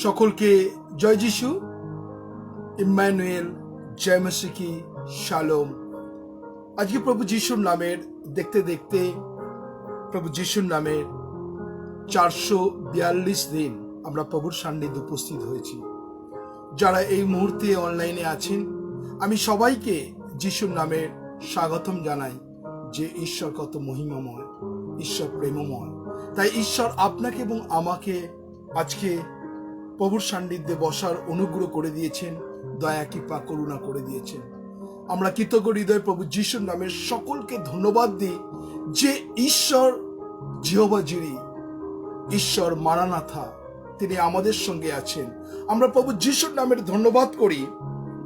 সকলকে জয় যিশু, ইম্মানুয়েল, জয় মসিকি, শালোম। আজকে প্রভু যিশুর নামের দেখতে দেখতে প্রভু যিশুর নামের 442 দিন আমরা প্রভুর সান্নিধ্যে উপস্থিত হয়েছি। যারা এই মুহূর্তে অনলাইনে আছেন, আমি সবাইকে যিশুর নামে স্বাগতম জানাই। যে ঈশ্বর কত মহিমাময়, ঈশ্বর প্রেমময়। তাই ঈশ্বর আপনাকে এবং আমাকে আজকে প্রভুর সান্নিধ্যে বসার অনুগ্রহ করে দিয়েছেন, দয়া কৃপা করুণা করে দিয়েছেন। আমরা কৃতজ্ঞ হৃদয় প্রভু যিশুর নামে সকলকে ধন্যবাদ দিই যে ঈশ্বর জিহোবা জিরি, ঈশ্বর মারানাথা, তিনি আমাদের সঙ্গে আছেন। আমরা প্রভু যিশুর নামের ধন্যবাদ করি।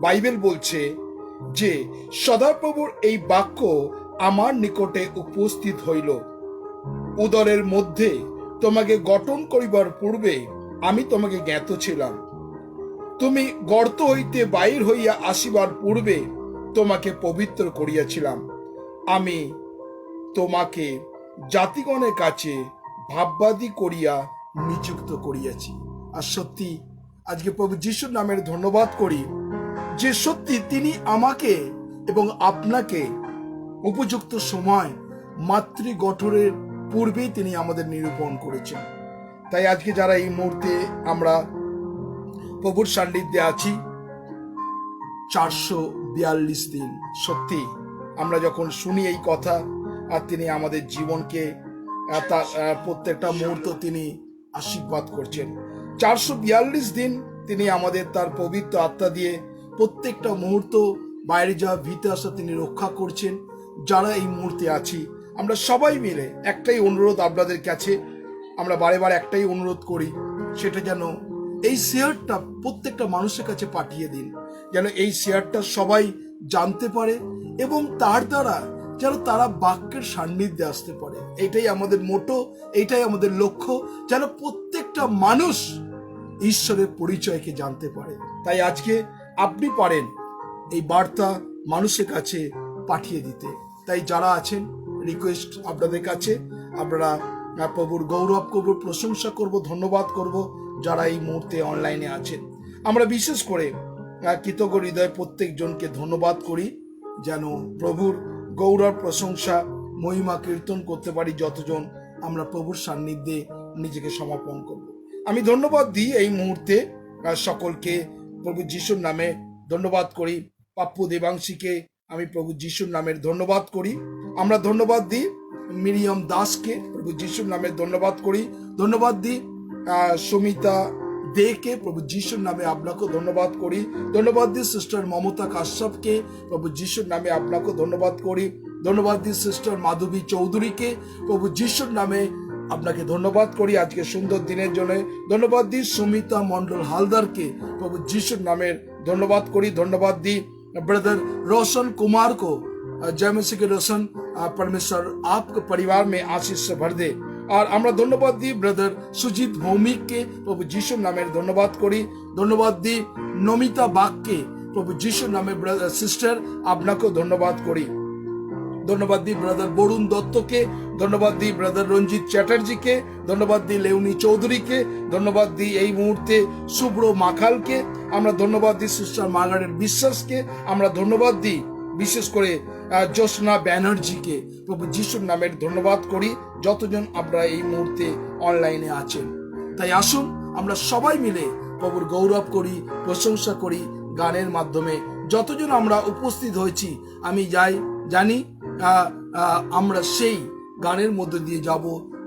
বাইবেল বলছে যে সদাপ্রভুর এই বাক্য আমার নিকটে উপস্থিত হইল। উদরের মধ্যে তোমাকে গঠন করিবার পূর্বে আমি তোমাকে জ্ঞাত ছিলাম। তুমি গর্ত হইতে বাহির হইয়া আসিবার পূর্বে তোমাকে পবিত্র করিয়াছিলাম। আমি তোমাকে জাতিগণের কাছে ভাববাদী করিয়া নিযুক্ত করিয়াছি। আর সত্যি আজকে প্রভু যিশুর নামের ধন্যবাদ করি যে সত্যি তিনি আমাকে এবং আপনাকে উপযুক্ত সময় মাতৃ গঠনের পূর্বেই তিনি আমাদের নিরূপণ করেছেন। তাই আজকে যারা এই মুহূর্তে আমরা প্রভুর সান্নিধ্যে আছি 442 দিন, সত্যি আমরা যখন শুনি এই কথা, আর তিনি আমাদের জীবনকে প্রত্যেকটা মুহূর্ত তিনি আশীর্বাদ করছেন। 442 দিন তিনি আমাদের তার পবিত্র আত্মা দিয়ে প্রত্যেকটা মুহূর্ত বাইরে যাওয়া ভিতরে আসা তিনি রক্ষা করছেন। যারা এই মুহূর্তে আছি আমরা সবাই মিলে একটাই অনুরোধ আপনাদের কাছে, আমরা বারে বারে একটাই অনুরোধ করি, সেটা যেন এই শেয়ারটা প্রত্যেকটা মানুষের কাছে পাঠিয়ে দিন, যেন এই শেয়ারটা সবাই জানতে পারে এবং তার দ্বারা যেন তারা বাক্যের সান্নিধ্যে আসতে পারে। এটাই আমাদের মোটো, এটাই আমাদের লক্ষ্য, যেন প্রত্যেকটা মানুষ ঈশ্বরের পরিচয়কে জানতে পারে। তাই আজকে আপনি পারেন এই বার্তা মানুষের কাছে পাঠিয়ে দিতে। তাই যারা আছেন রিকোয়েস্ট আপনাদের কাছে, আপনারা প্রভুর গৌরব করব, প্রশংসা করব, ধন্যবাদ করব যারা এই মুহূর্তে অনলাইনে আছেন। আমরা বিশেষ করে কৃতজ্ঞ হৃদয় প্রত্যেকজনকে ধন্যবাদ করি, যেন প্রভুর গৌরব, প্রশংসা, মহিমা কীর্তন করতে পারি যতজন আমরা প্রভুর সান্নিধ্যে নিজেকে সমর্পণ করব। আমি ধন্যবাদ দিই এই মুহূর্তে সকলকে, প্রভু যিশুর নামে ধন্যবাদ করি। পাপ্পু দেবাংশীকে আমি প্রভু যিশুর নামের ধন্যবাদ করি। আমরা ধন্যবাদ দিই মিরিয়ম দাসকে, প্রভু যিশুর নামে ধন্যবাদ করি। ধন্যবাদ দিই সুমিতা দেকে, প্রভু যিশুর নামে আপনাকে ধন্যবাদ করি। ধন্যবাদ দিই সিস্টার মমতা কাশ্যপকে, প্রভু যিশুর নামে আপনাকে ধন্যবাদ করি। ধন্যবাদ দিই সিস্টার মাধবী চৌধুরীকে, প্রভু যিশুর নামে আপনাকে ধন্যবাদ করি আজকে সুন্দর দিনের জন্য। ধন্যবাদ দিই সুমিতা মন্ডল হালদারকে, প্রভু যিশুর নামের ধন্যবাদ করি। ধন্যবাদ দিই ब्रदर रोशन कुमार को, जय मसीह के रोशन, परमेश्वर आपके परिवार में आशीष से भर दे। और আমরা ধন্যবাদ দিই ব্রাদার সুজিত ভৌমিককে, প্রভু যিশুর নামের ধন্যবাদ করি। ধন্যবাদ দিই নমিতা বাগকে, প্রভু যিশুর নামে সিস্টার আপনাকেও ধন্যবাদ করি। ধন্যবাদ দিই ব্রাদার বরুণ দত্তকে, ধন্যবাদ দিই ব্রাদার রঞ্জিত চ্যাটার্জিকে, ধন্যবাদ দিই লেউনি চৌধুরীকে, ধন্যবাদ দিই এই মুহূর্তে শুভ্র মাখালকে, আমরা ধন্যবাদ দিই সিস্টার মার্গারেট বিশ্বাসকে, আমরা ধন্যবাদ দিই বিশেষ করে জ্যোৎস্না ব্যানার্জিকে। প্রভু যিশুর নামের ধন্যবাদ করি যতজন আপনারা এই মুহূর্তে অনলাইনে আছেন। তাই আসুন আমরা সবাই মিলে প্রভুর গৌরব করি, প্রশংসা করি গানের মাধ্যমে। যতজন আমরা উপস্থিত হয়েছি আমি জানি আমরা সেই গানের মধ্যে দিয়ে যাব,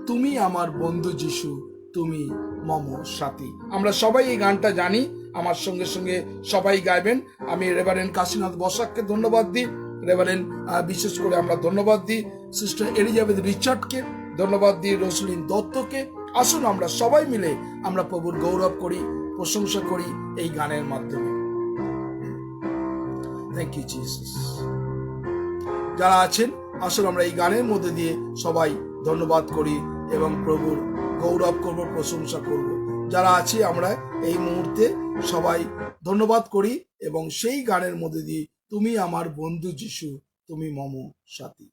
তুমি আমার বন্ধু যিশু, তুমি মম সাথী। আমরা সবাই এই গানটা জানি, আমার সঙ্গে সঙ্গে সবাই গাইবেন। আমি রেভারেন্ড কাশীনাথ বসাককে ধন্যবাদ দিই, রেভারেন্ড বিশেষ করে আমরা ধন্যবাদ দিই সিস্টার এলিজাবেথ রিচার্ডকে, ধন্যবাদ দিই রোসলিন দত্তকে। আসুন আমরা সবাই মিলে আমরা প্রভুর গৌরব করি, প্রশংসা করি এই গানের মাধ্যমে। Thank you Jesus. যারা আছেন আসলে আমরা এই গানের মধ্যে দিয়ে সবাই ধন্যবাদ করি এবং প্রভুর গৌরব করব, প্রশংসা করব। যারা আছি আমরা এই মুহূর্তে সবাই ধন্যবাদ করি এবং সেই গানের মধ্যে দিয়ে তুমি আমার বন্ধু যিশু, তুমি মম সাথী।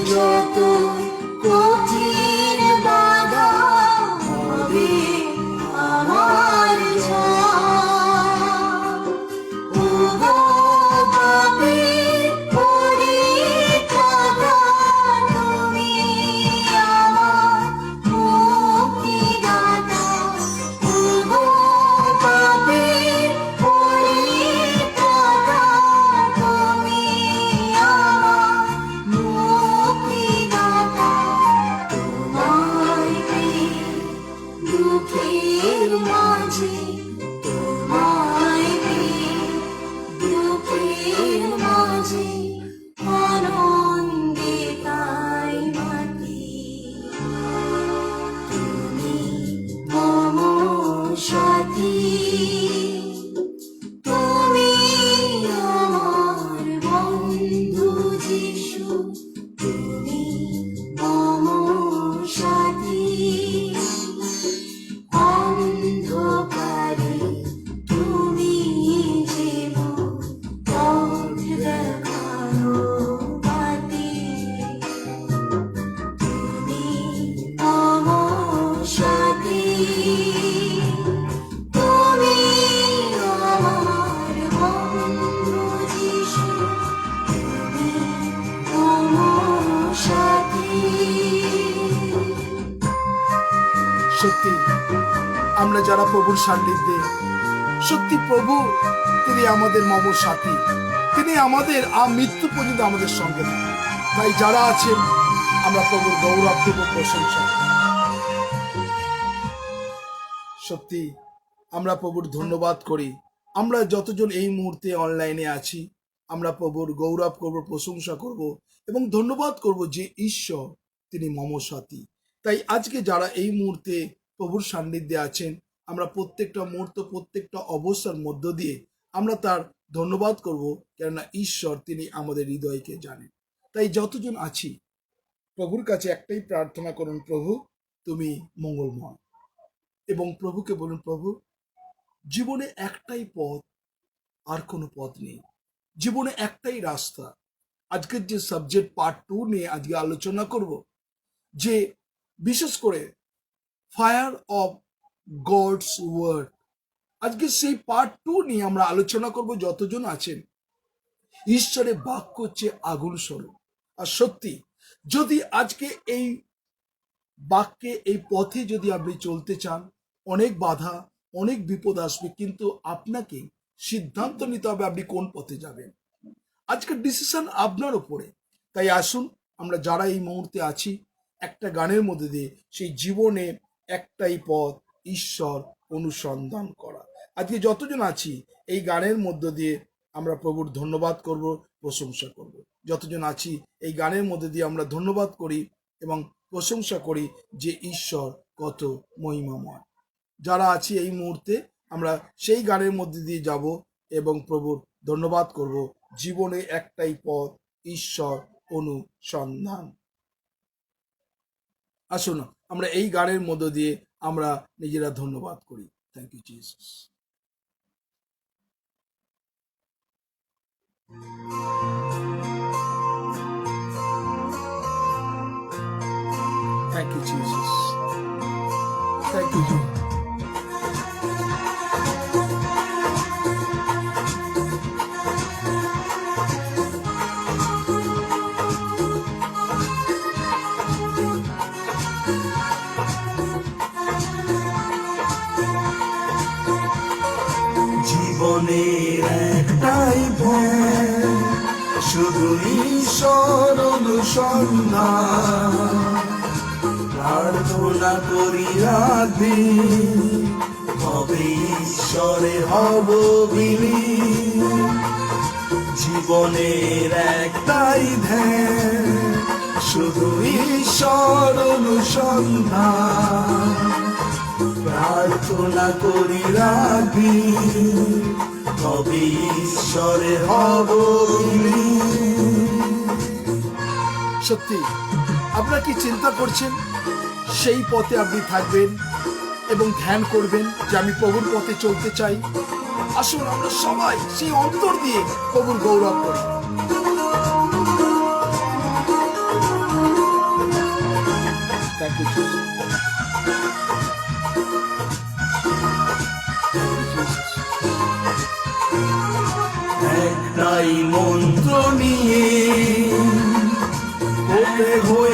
যত কঠিন বাধা হবে আমার ঝড়। ওগো পাপের পরিত্রাতা, তুমি আমার মুক্তিদাতা। ওগো পাপের পরিত্রাতা, তুমি আমার মুক্তিদাতা। তোমায় পেয়ে দুঃখের মাঝে, তোমায় পেয়ে দুঃখের মাঝে আনন্দে তাই মাতি। তুমি মম সাথী, তুমি আমার বন্ধু যিশু, তুমি মম সাথী। অন্ধকারে তুমি যেন পথ দেখানো বাতি। তুমি মম সাথী, তুমি আমার বন্ধু যিশু, তুমি মম সাথী। সত্যি আমরা যারা প্রভুর সান্নিধ্যে, সত্যি প্রভু তিনি আমাদের মম সাথী, তিনি আমাদের মৃত্যু পর্যন্ত আমাদের সঙ্গে থাকেন। তাই যারা আছেন আমরা প্রভুর গৌরব দেব, প্রশংসা করব। সত্যি আমরা প্রভুর ধন্যবাদ করি। আমরা যতজন এই মুহূর্তে অনলাইনে আছি, আমরা প্রভুর গৌরব করব, প্রশংসা করব এবং ধন্যবাদ করব যে ঈশ্বর তিনি মম সাথী। তাই আজকে যারা এই মুহূর্তে প্রভুর সান্নিধ্যে আছেন, আমরা প্রত্যেকটা মুহূর্ত, প্রত্যেকটা অবস্থার মধ্য দিয়ে আমরা তার ধন্যবাদ করব, কেননা ঈশ্বর তিনি আমাদের হৃদয়কে জানেন। তাই যতজন আছি প্রভুর কাছে একটাই প্রার্থনা করুন, প্রভু তুমি মঙ্গলময়। এবং প্রভুকে বলুন, প্রভু জীবনে একটাই পথ, আর কোনো পথ নেই। জীবনে একটাই রাস্তা। আজকের যে সাবজেক্ট পার্ট 2 নিয়ে আজকে আলোচনা করব, যে বিশেষ করে ফায়ার অফ গডস ওয়ার্ড, আজকে সেই পার্ট 2 নিয়ে আমরা আলোচনা করব। যতজন আছেন, ঈশ্বরের বাক্য হচ্ছে আগুন স্বরূপ। আর সত্যি যদি আজকে এই বাক্যে, এই পথে যদি আপনি চলতে চান, অনেক বাধা, অনেক বিপদ আসবে, কিন্তু আপনাকে সিদ্ধান্ত নিতে হবে আপনি কোন পথে যাবেন। আজকের ডিসিশন আপনার উপরে। তাই আসুন আমরা যারা এই মুহূর্তে আছি, একটা গানের মধ্যে দিয়ে সেই জীবনে একটাই পথ, ঈশ্বর অনুসন্ধান করা। আজকে যতজন আছি এই গানের মধ্য দিয়ে আমরা প্রভুর ধন্যবাদ করব, প্রশংসা করব। যতজন আছি এই গানের মধ্যে দিয়ে আমরা ধন্যবাদ করি এবং প্রশংসা করি যে ঈশ্বর কত মহিমাময়। যারা আছি এই মুহূর্তে আমরা সেই গানের মধ্যে দিয়ে যাব এবং প্রভুর ধন্যবাদ করব। জীবনে একটাই পথ, ঈশ্বর অনুসন্ধান। আসুন আমরা এই গানের মধ্য দিয়ে আমরা নিজেরা ধন্যবাদ করি। Thank you Jesus. Thank you, Jesus. Thank you, Jesus. জীবনের একটাই পথ, শুধু ঈশ্বর অনুসন্ধান। প্রার্থনা করি রাধি, কবে ঈশ্বরে হব বিলীন। জীবনের একটাই ধ্যান, শুধু ঈশ্বর অনুসন্ধান। প্রার্থনা করি রাধি, কবে ঈশ্বরে হব বিলীন। সত্যি আপনারা কি চিন্তা করছেন? সেই পথে আপনি থাকবেন এবং ধ্যান করবেন যে আমি প্রভুর পথে চলতে চাই। আসুন আমরা সবাই সেই অন্তর দিয়ে প্রভুর গৌরব করি।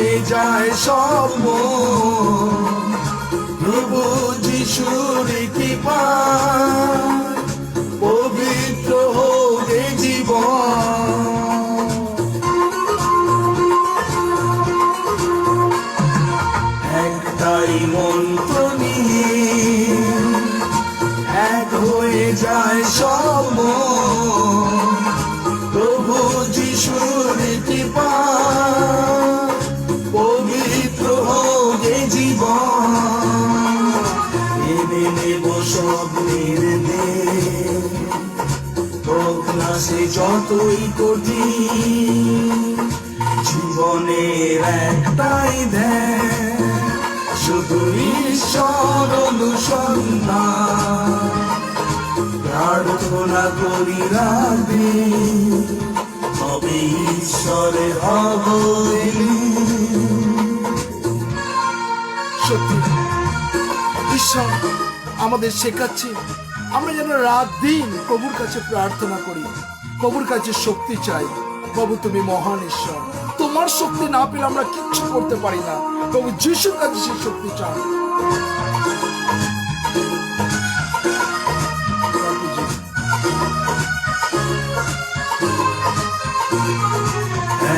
হয়ে যায় সব মন, প্রভু যিশুর কৃপায় পবিত্র হোক এ জীবন। একটাই মন্ত্র নিয়ে এক হয়ে যায় সব মন, প্রভু যিশুর কৃপায় পবিত্র হোক এ জীবন। এনে নেব সব নির্দেশ, হোক না সে যতই কঠিন, জীবনের একটাই ধ্যান, শুধু ঈশ্বর অনুসন্ধান। প্রার্থনা করি রাতে, তবে ঈশ্বরে হব বিলীন। সত্যি ঈশ্বর আমাদের শেখাচ্ছে আমরা যেন রাত দিন প্রভুর কাছে প্রার্থনা করি, প্রভুর কাছে শক্তি চাই। প্রভু তুমি মহান ঈশ্বর, তোমার শক্তি না পেলে আমরা কিচ্ছু করতে পারি না। প্রভু যিশুর কাছে সেই শক্তি চাই।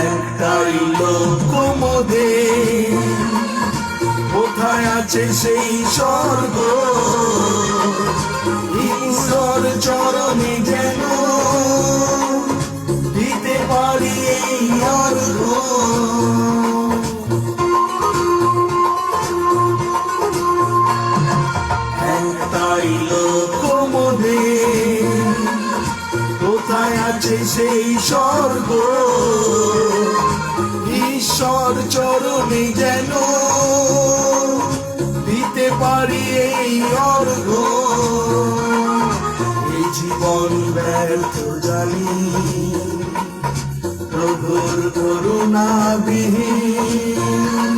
একটাই লক্ষ্য মোদের, কোথায় আছে সেই স্বর্গ, ঈশ্বর চরণে যেন দিতে পারি এই অর্ঘ। একটাই লক্ষ্য মোদের, কোথায় আছে সেই স্বর্গ, ঈশ্বর চরণে যেন দিতে পারি এই অর্ঘ। এই জীবন ব্যর্থ জানি, প্রভুর করুণা বিহীন,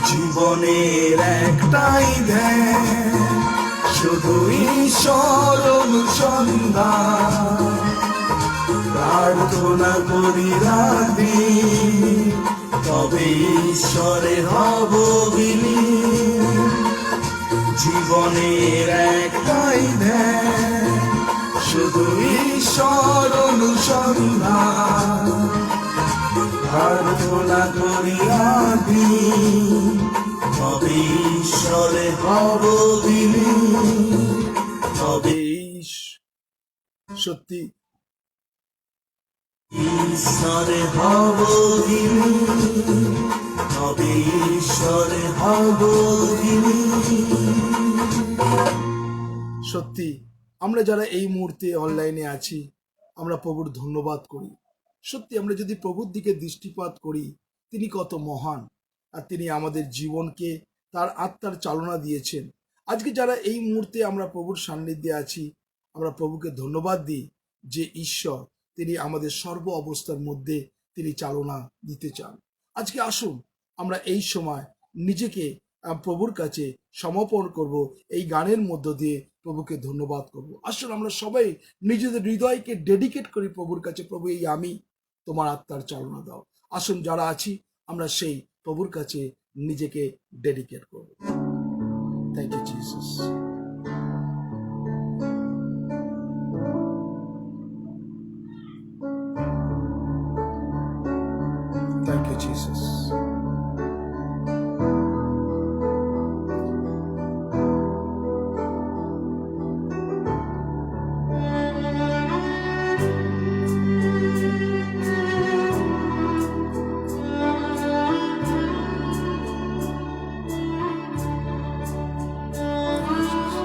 জীবনের একটাই ধ্যান, শুধু ঈশ্বর অনুসন্ধান। প্রার্থনা করি রাতে, তবে ঈশ্বরে হব বিলীন, জীবনের একটাই ধ্যান, শুধু ঈশ্বর অনুসন্ধান। প্রার্থনা করি রাতে, তবে ঈশ্বরে হব বিলীন, তবে সত্যি ঈশ্বরে হব বিলীন, তবে ঈশ্বরে হব বিলীন। সত্যি আমরা যারা এই মুহূর্তে অনলাইনে আছি আমরা প্রভুর ধন্যবাদ করি। সত্যি আমরা যদি প্রভুর দিকে দৃষ্টিপাত করি, তিনি কত মহান, আর তিনি আমাদের জীবনকে তার আত্মার চালনা দিয়েছেন। আজকে যারা এই মুহূর্তে আমরা প্রভুর সান্নিধ্যে আছি, আমরা প্রভুকে ধন্যবাদ দিই যে ঈশ্বর তিনি আমাদের সর্ব অবস্থার মধ্যে তিনি চালনা দিতে চান। আজকে আসুন আমরা এই সময় নিজেকে প্রভুর কাছে সমর্পণ করব, এই গানের মধ্য দিয়ে প্রভুকে ধন্যবাদ করব। আসুন আমরা সবাই নিজেদের হৃদয়কে ডেডিকেট করি প্রভুর কাছে, প্রভু এই আমি তোমার আত্মার চালনা দাও। আসুন যারা আছি আমরা সেই প্রভুর কাছে নিজেকে ডেডিকেট করব। Thank you Jesus. Thank you, Jesus. Thank you, Jesus.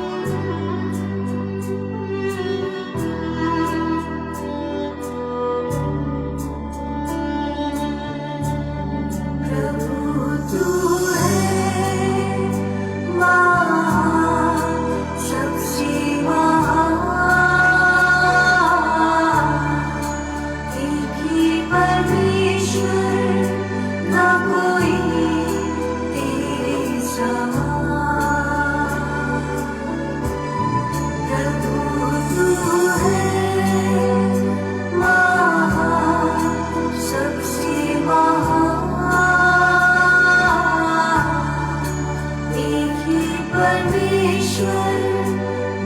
परमेश्वर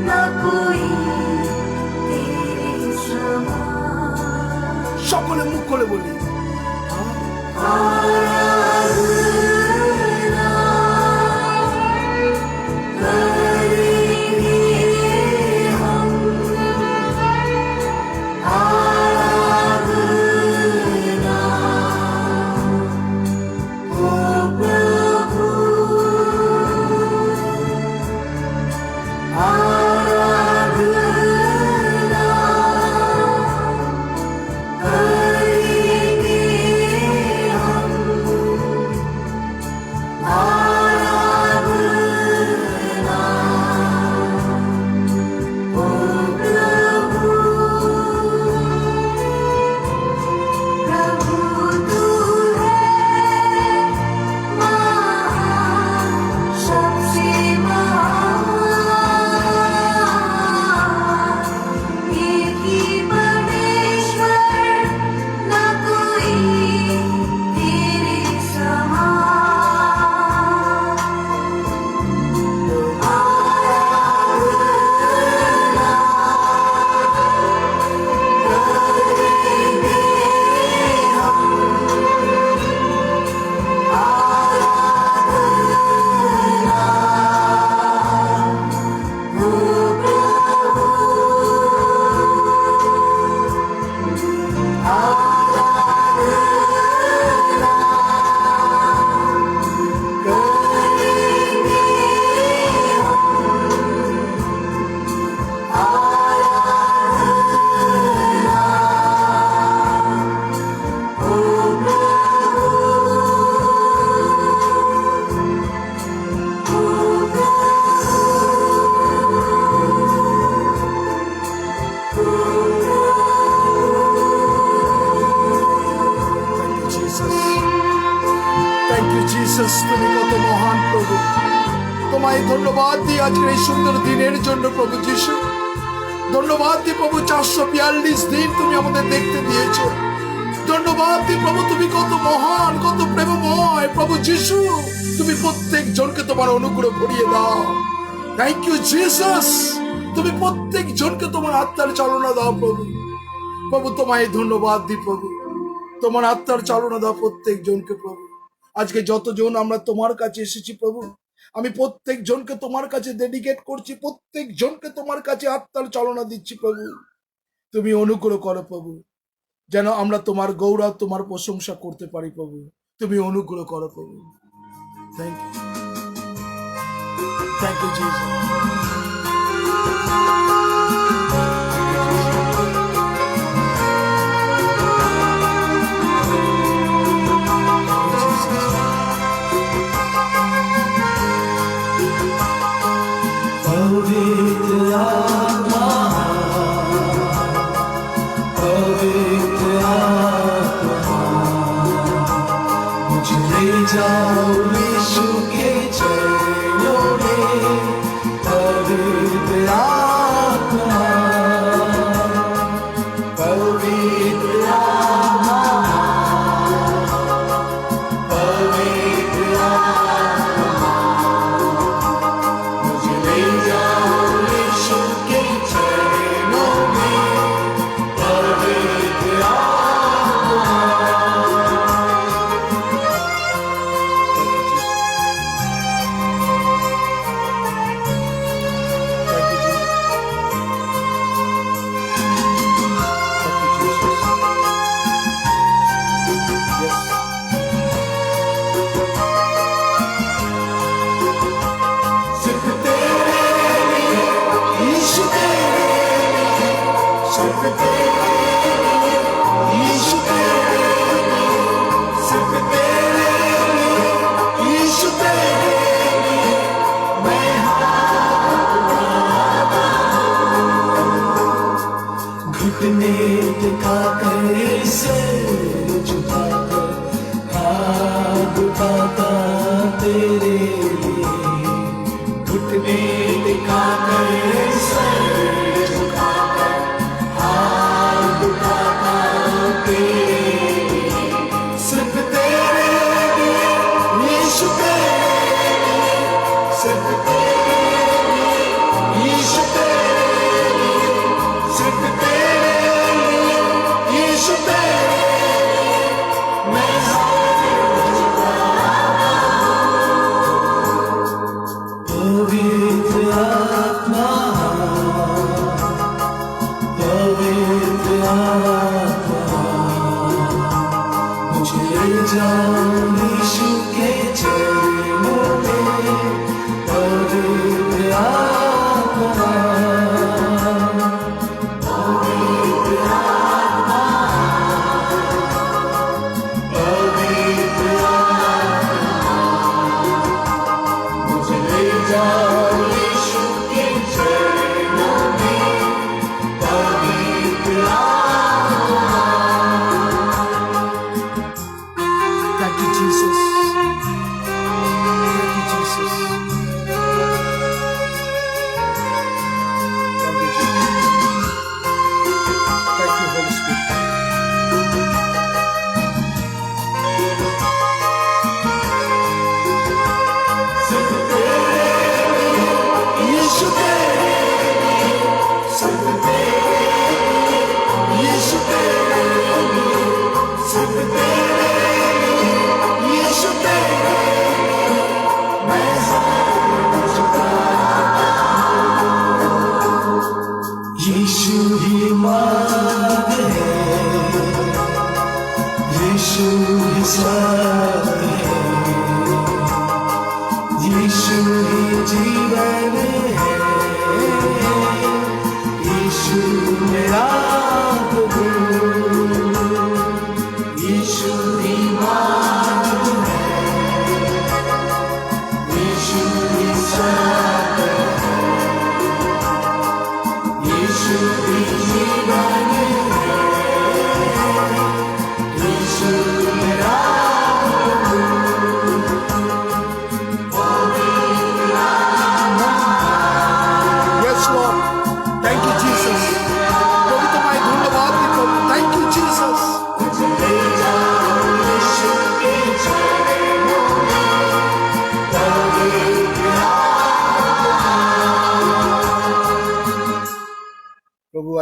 न कोई तेरे समान। সকলে মুখ করে বলি आराधना करेंगे हम, आराधना ओ प्रभु, आराधना करेंगे हम, आराधना ओ प्रभु। प्रभु तू है महान, सबसे महान, एक ही परमेश्वर न कोई तेरे समान। आराधना करेंगे हम, आराधना ओ प्रभु, आराधना करेंगे हम, आराधना ओ থ্যাংক ইউ জিসাস, তুমি কত মহান প্রভু। তোমায় ধন্যবাদ দিই আজকের এই সুন্দর দিনের জন্য প্রভু যিশু। ধন্যবাদ দিই প্রভু 442 দিন তুমি আমাদের দেখতে দিয়েছো। ধন্যবাদ দিই প্রভু, তুমি কত মহান, কত প্রেমময় প্রভু যিশু। তুমি প্রত্যেক জনকে তোমার অনুগ্রহ ভরিয়ে দাও। থ্যাংক ইউ জিসাস, তুমি প্রত্যেক জনকে তোমার আত্মার চালনা দাও প্রভু। প্রভু তোমায় ধন্যবাদ দিই প্রভু, তোমার আত্মার চালনা দাও প্রত্যেক জনকে প্রভু। আজকে যতজন আমরা তোমার কাছে এসেছি প্রভু, আমি প্রত্যেক জনকে তোমার কাছে ডেডিকেট করছি, প্রত্যেক জনকে তোমার কাছে আত্মার চালনা দিচ্ছি প্রভু। তুমি অনুগ্রহ করো প্রভু, যেন আমরা তোমার গৌরব, তোমার প্রশংসা করতে পারি প্রভু। তুমি অনুগ্রহ করো প্রভু। Thank you, thank you Jesus. पवित्र आत्मा, पवित्र आत्मा, मुझे ले जाओ यीशु के चरणों में। पवित्र आत्मा, पवित्र आत्मा, पवित्र आत्मा, मुझे ले जाओ यीशु के चरणों में। पवित्र आत्मा, सिर्फ तेरे लिए, यीशु तेरे लिए, सिर्फ तेरे लिए, यीशु तेरे लिए, सिर्फ तेरे लिए, यीशु तेरे लिए, मैं घुटने टिका कर सिर झुकाकर हाथ उठाता तेरे लिए। घुटने टिका कर सिर झुकाकर हाथ उठाता तेरे लिए। सिर्फ तेरे लिए, यीशु तेरे लिए, सिर्फ तेरे लिए,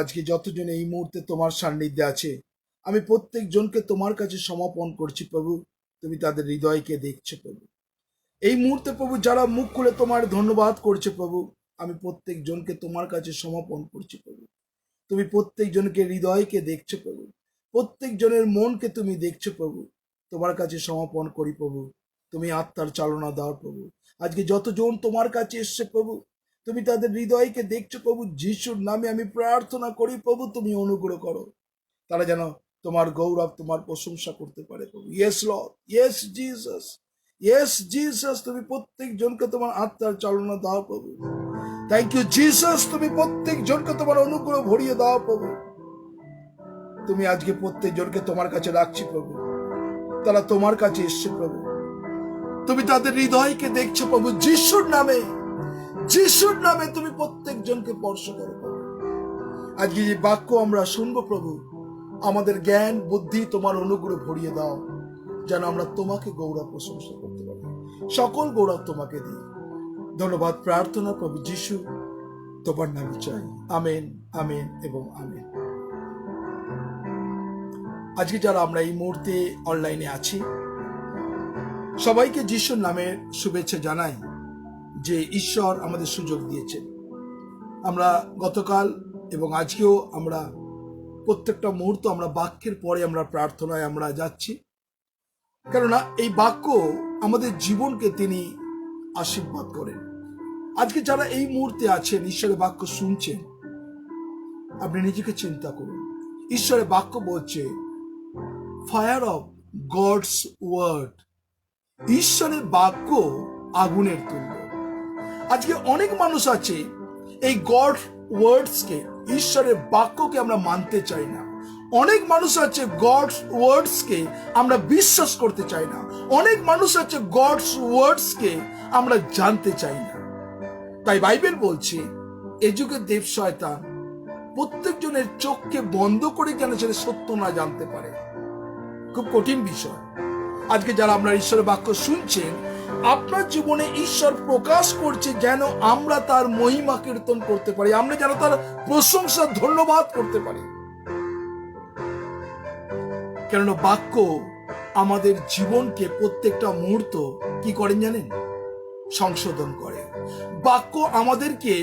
আজকে যতজন এই মুহূর্তে তোমার সান্নিধ্যে আছে, আমি প্রত্যেক জনকে তোমার কাছে সমর্পণ করছি প্রভু। তুমি তাদের হৃদয়কে দেখছো প্রভু। এই মুহূর্তে প্রভু যারা মুখ খুলে তোমার ধন্যবাদ করছে প্রভু, আমি প্রত্যেক জনকে তোমার কাছে সমর্পণ করছি প্রভু। তুমি প্রত্যেক জনকে হৃদয়কে দেখছো প্রভু, প্রত্যেক জনের মনকে তুমি দেখছো প্রভু। তোমার কাছে সমর্পণ করি প্রভু। তুমি আত্মার চালনা দাও প্রভু। আজকে যতজন তোমার কাছে এসছে প্রভু, তুমি তাদের হৃদয়কে দেখছো প্রভু। যিশুর নামে আমি প্রার্থনা করি প্রভু, তুমি অনুগ্রহ করো, তারা যেন তোমার গৌরব, তোমার প্রশংসা করতে পারে প্রভু। Yes Lord, yes Jesus, yes Jesus, তুমি প্রত্যেক জনকে তোমার আত্মার চালনা দাও প্রভু। থ্যাংক ইউ জিসাস, তুমি প্রত্যেক জনকে তোমার অনুগ্রহ ভরিয়ে দাও প্রভু। তুমি আজকে প্রত্যেক জনকে তোমার কাছে রাখছি প্রভু, তারা তোমার কাছে এসছে প্রভু। তুমি তাদের হৃদয়কে দেখছো প্রভু। যিশুর নামে, যিশুর নামে তুমি প্রত্যেক জনকে স্পর্শ করো প্রভু। আজকে যে বাক্য আমরা শুনবো প্রভু, আমাদের জ্ঞান বুদ্ধি তোমার অনুগ্রহ ভরিয়ে দাও, যেন আমরা তোমাকে গৌরব প্রশংসা করতে পারি। সকল গৌরব তোমাকে দিই। ধন্যবাদ প্রার্থনা প্রভু যিশু তোমার নামে চাই। আমেন, আমেন এবং আমেন। আজকে যারা আমরা এই মুহূর্তে অনলাইনে আছি, সবাইকে যিশুর নামে শুভেচ্ছা জানাই যে ঈশ্বর আমাদের সুযোগ দিয়েছেন। আমরা গতকাল এবং আজকেও আমরা প্রত্যেকটা মুহূর্ত আমরা বাক্যের পরে আমরা প্রার্থনায় আমরা যাচ্ছি, কেননা এই বাক্য আমাদের জীবনকে তিনি আশীর্বাদ করেন। আজকে যারা এই মুহূর্তে আছেন, ঈশ্বরের বাক্য শুনছেন, আপনি নিজেকে চিন্তা করুন। ঈশ্বরের বাক্য বলছে ফায়ার অফ গডস ওয়ার্ড, ঈশ্বরের বাক্য আগুনের তুল্য। আজকে অনেক মানুষ আছে এই গড ওয়ার্ডসকে, ঈশ্বরের বাক্যকে আমরা মানতে চাই না। অনেক মানুষ আছে গডস ওয়ার্ডসকে আমরা বিশ্বাস করতে চাই না। অনেক মানুষ আছে গডস ওয়ার্ডসকে আমরা জানতে চাই না। তাই বাইবেল বলছে এ যুগের দেব শয়তান প্রত্যেকজনের চোখকে বন্ধ করে কেন সেটা সত্য না জানতে পারে। খুব কঠিন বিষয়। আজকে যারা আপনার ঈশ্বরের বাক্য শুনছেন, আপনার জীবনে ঈশ্বর প্রকাশ করছে যেন আমরা তার মহিমা কীর্তন করতে পারি, আমরা যেন তার প্রশংসা ধন্যবাদ করতে পারি। কেননা বাক্য আমাদের জীবনকে প্রত্যেকটা মুহূর্ত কি করেন জানেন? সংশোধন করে। বাক্য আমাদেরকে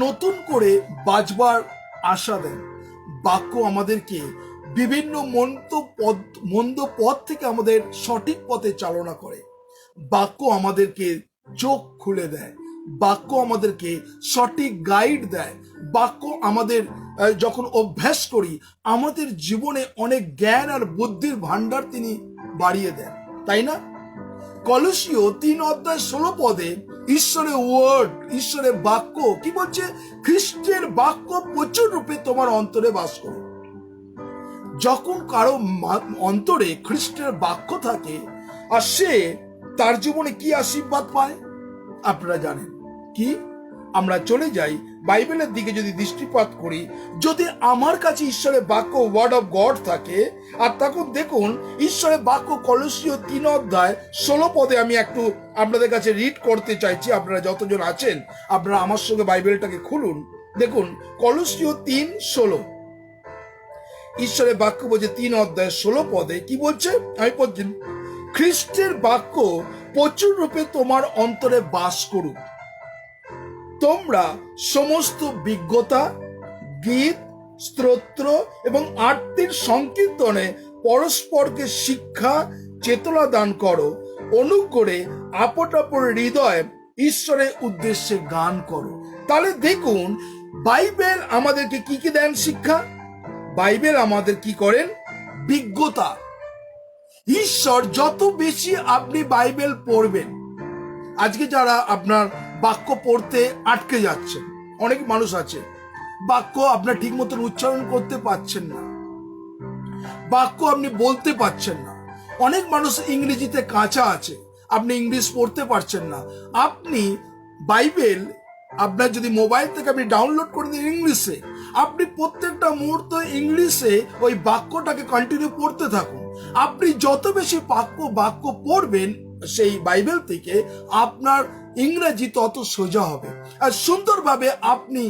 নতুন করে বাঁচবার আশা দেন। বাক্য আমাদেরকে বিভিন্ন মন্দ পথ থেকে আমাদের সঠিক পথে চালনা করে। বাক্য আমাদেরকে চোখ খুলে দেয়। বাক্য আমাদেরকে সঠিক গাইড দেয়। বাক্য আমাদের যখন অভ্যাস করি, আমাদের জীবনে অনেক জ্ঞান আর বুদ্ধির ভান্ডার তিনি বাড়িয়ে দেন, তাই না? কলসীয় 3:16 ঈশ্বরের ওয়ার্ড, ঈশ্বরের বাক্য কি বলছে? খ্রিস্টের বাক্য প্রচুর রূপে তোমার অন্তরে বাস করে। যখন কারো অন্তরে খ্রিস্টের বাক্য থাকে, আর সে তার জীবনে কি আশীর্বাদ পায় আপনারা জানেন কি? আমরা চলে যাই বাইবেলের দিকে, যদি দৃষ্টিপাত করি, যদি আমার কাছে ঈশ্বরের বাক্য ওয়ার্ড অফ গড থাকে, আর তখন দেখুন ঈশ্বরের বাক্য কলসীয় 3:16 আমি একটু আপনাদের কাছে রিড করতে চাইছি। আপনারা যতজন আছেন আপনারা আমার সঙ্গে বাইবেলটাকে খুলুন। দেখুন কলসীয় 3:16 ঈশ্বরের বাক্য বলছে 3:16 কি বলছে আমি পড়ছি। খ্রিস্টের বাক্য প্রচুর রূপে তোমার অন্তরে বাস করুক। তোমরা সমস্ত বিজ্ঞতা, গীত, স্তোত্র এবং আরতির সংকীর্তনে পরস্পরকে শিক্ষা চেতনা দান করো। অনুগ্রহে আপন আপন হৃদয়ে ঈশ্বরের উদ্দেশ্যে গান করো। তাহলে দেখুন বাইবেল আমাদেরকে কি কি দেন? শিক্ষা। বাইবেল আমাদের কি করেন? বিজ্ঞতা। ঈশ্বর যত বেশি আপনি বাইবেল পড়বেন, আজকে যারা আপনার বাক্য পড়তে আটকে যাচ্ছেন, অনেক মানুষ আছে বাক্য আপনার ঠিক মতন উচ্চারণ করতে পারছেন না, বাক্য আপনি বলতে পারছেন না। অনেক মানুষ ইংরেজিতে কাঁচা আছে, আপনি ইংলিশ পড়তে পারছেন না। আপনি বাইবেল আপনার যদি মোবাইল থেকে আপনি ডাউনলোড করে দিন ইংলিশে, আপনি প্রত্যেকটা মুহূর্ত ইংলিশে ওই বাক্যটাকে কন্টিনিউ পড়তে থাকুন। আপনি যত বেশি বাক্য পড়বেন সেই বাইবেল থেকে, আপনার ইংরেজি তত সোজা হবে, আর সুন্দরভাবে আপনি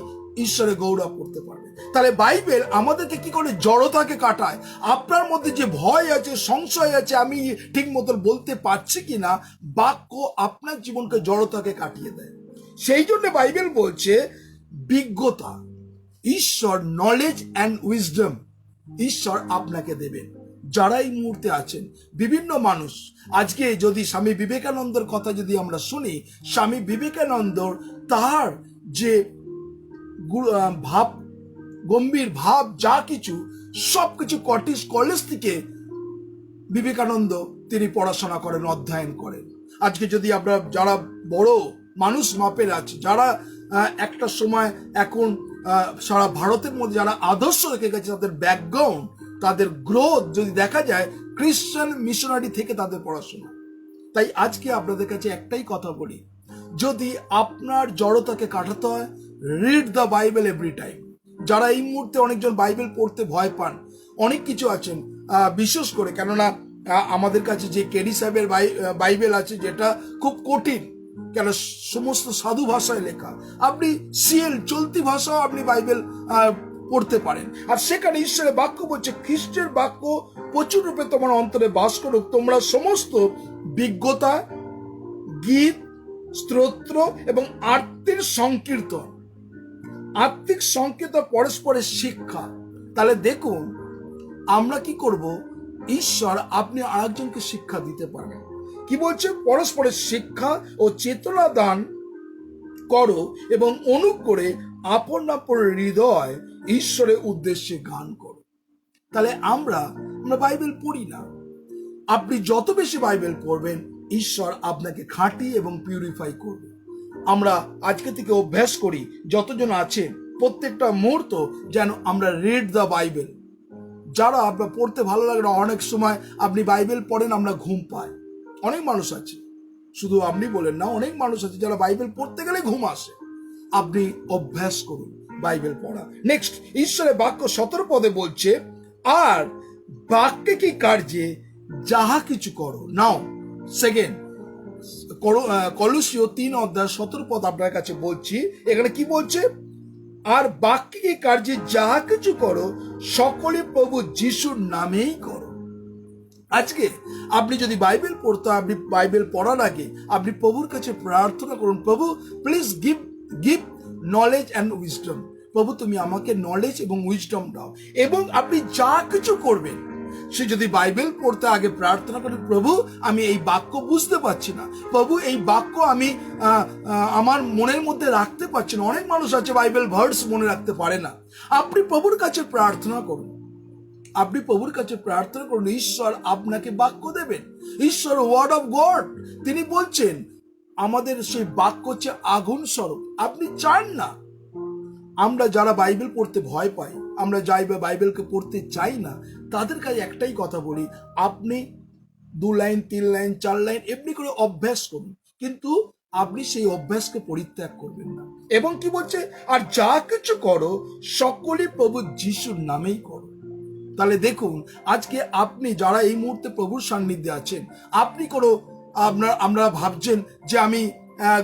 ঈশ্বরের গৌরব করতে পারবেন। তাহলে বাইবেল আমাদেরকে কি করে জড়তাকে কাটায়। আপনার মধ্যে যে ভয় আছে, সংশয় আছে, আমি ঠিক মতো বলতে পারছি কিনা, বাক্য আপনার জীবনকে জড়তাকে কাটিয়ে দেয়। সেই জন্য বাইবেল বলছে বিজ্ঞতা, ঈশ্বর, নলেজ অ্যান্ড উইজডম ঈশ্বর আপনাকে দেবেন। যারা এই মুহূর্তে আছেন, বিভিন্ন মানুষ, আজকে যদি স্বামী বিবেকানন্দের কথা যদি আমরা শুনি, স্বামী বিবেকানন্দর তার যে ভাব, গম্ভীর ভাব, যা কিছু সবকিছু কটিশ কলেজ থেকে বিবেকানন্দ তিনি পড়াশোনা করেন, অধ্যয়ন করেন। আজকে যদি আমরা যারা বড় মানুষ মাপের আছে, যারা একটা সময় এখন সারা ভারতের মধ্যে যারা আদর্শ রেখে গেছে, তাদের ব্যাকগ্রাউন্ড, তাদের গ্রোথ যদি দেখা যায় খ্রিস্টান মিশনারি থেকে তাদের পড়াশোনা। তাই আজকে আপনাদের কাছে একটাই কথা বলি, যদি আপনার জড়তাকে কাটাতে হয়, read the Bible every time. যারা এই মুহূর্তে অনেকজন বাইবেল পড়তে ভয় পান, অনেক কিছু আছেন, বিশেষ করে কেননা আমাদের কাছে যে কেডি সাহেবের বাইবেল আছে, যেটা খুব কঠিন, কেন সমস্ত সাধু ভাষায় লেখা। আপনি সিএল চলতি ভাষাও আপনি বাইবেল পড়তে পারেন। আর সেখানে ঈশ্বরের বাক্য বলছে, খ্রিস্টের বাক্য প্রচুর রূপে তোমার অন্তরে বাস করুক, তোমরা সমস্ত বিজ্ঞতা, গীত, স্তোত্র এবং আত্মিক সংকীর্তন, আত্মিক সংকীর্তন, পরস্পরের শিক্ষা। তাহলে দেখুন আমরা কি করব, ঈশ্বর আপনি আরেকজনকে শিক্ষা দিতে পারেন। কি বলছে, পরস্পরের শিক্ষা ও চেতনা দান করো এবং অনুগ্রহ করে আপন আপন হৃদয় ঈশ্বরের উদ্দেশ্যে গান করো। তাহলে আমরা বাইবেল পড়ি না। আপনি যত বেশি বাইবেল পড়বেন, ঈশ্বর আপনাকে খাঁটি এবং পিউরিফাই করবে। আমরা আজকে থেকে অভ্যাস করি, যতজন আছেন প্রত্যেকটা মুহূর্ত যেন আমরা রিড দ্য বাইবেল। যারা আপনার পড়তে ভালো লাগে না, অনেক সময় আপনি বাইবেল পড়েন, আমরা ঘুম পাই। অনেক মানুষ আছে, শুধু আপনি বলেন না, অনেক মানুষ আছে যারা বাইবেল পড়তে গেলে ঘুম আসে। আপনি অভ্যাস করুন বাইবেল পড়া। নেক্সট, ঈশ্বরের বাক্য 17 পদে বলছে, আর বাক্যে কি কার্যে যাহা কিছু করো। নাও সেকেন্ড কলুসীয় 3 অধ্যায় 17 পদ আপনার কাছে বলছি। এখানে কি বলছে, আর বাক্যে কি কার্যে যাহা কিছু করো সকলে প্রভু যিশুর নামেই করো। আজকে আপনি যদি বাইবেল পড়তে, আপনি বাইবেল পড়ার আগে আপনি প্রভুর কাছে প্রার্থনা করুন, প্রভু please give knowledge and wisdom. প্রভু তুমি আমাকে নলেজ এবং উইজডম দাও। এবং আপনি যা কিছু করবেন, সে যদি বাইবেল পড়তে আগে প্রার্থনা করেন, প্রভু আমি এই বাক্য বুঝতে পারছি না, প্রভু এই বাক্য আমি আমার মনের মধ্যে রাখতে পারছি না। অনেক মানুষ আছে বাইবেল ভার্স মনে রাখতে পারে না। আপনি প্রভুর কাছে প্রার্থনা করুন, আপনি প্রভুর কাছে প্রার্থনা করুন, ঈশ্বর আপনাকে বাক্য দেবেন। ঈশ্বর ওয়ার্ড অফ গড, তিনি বলছেন আমাদের সেই বাক্য হচ্ছে আগুন স্বরূপ। আপনি চান না, আমরা যারা বাইবেল পড়তে ভয় পাই, আমরা যাই বা বাইবেলকে পড়তে চাই না, তাদের কাছে একটাই কথা বলি, আপনি 2 লাইন 3 লাইন 4 লাইন এমনি করে অভ্যাস করুন, কিন্তু আপনি সেই অভ্যাসকে পরিত্যাগ করবেন না। এবং কি বলছে, আর যা কিছু করো সকলে প্রভু যিশুর নামেই করো। তাহলে দেখুন আজকে আপনি যারা এই মুহূর্তে প্রভুর সান্নিধ্যে আছেন, আপনি কোনো আমরা ভাবছেন যে আমি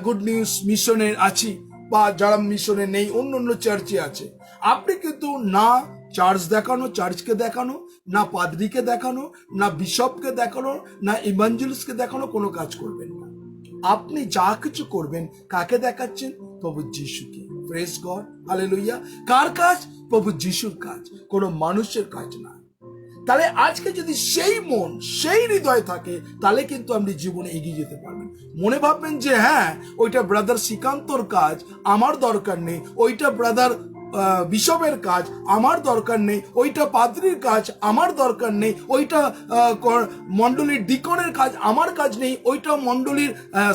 গুড নিউজ মিশনে আছি, বা যারা মিশনে নেই অন্য চার্চে আছে, আপনি কিন্তু না চার্চ দেখানো, চার্চকে দেখানো, না পাদ্রীকে দেখানো, না বিশপকে দেখানো, না ইভাঞ্জেলিস্টকে দেখানো কোনো কাজ করবেন না। আপনি যা কিছু করবেন কাকে দেখাচ্ছেন? প্রভু যিশুকে। Praise God, hallelujah. কার কাজ? প্রভু যিশুর কাজ, কোনো মানুষের কাজ না। তাহলে আজকে যদি সেই মন, সেই হৃদয় থাকে, তাহলে কিন্তু আপনি জীবনে এগিয়ে যেতে পারবেন। মনে ভাববেন যে হ্যাঁ ওইটা ব্রাদার শ্রীকান্তর কাজ, আমার দরকার নেই, ওইটা ব্রাদার বিশপের কাজ, আমার দরকার নেই, ওইটা পাদ্রীর কাজ, আমার দরকার নেই, ওইটা মণ্ডলীর ডিকনের কাজ, আমার কাজ নেই, ওইটা মণ্ডলীর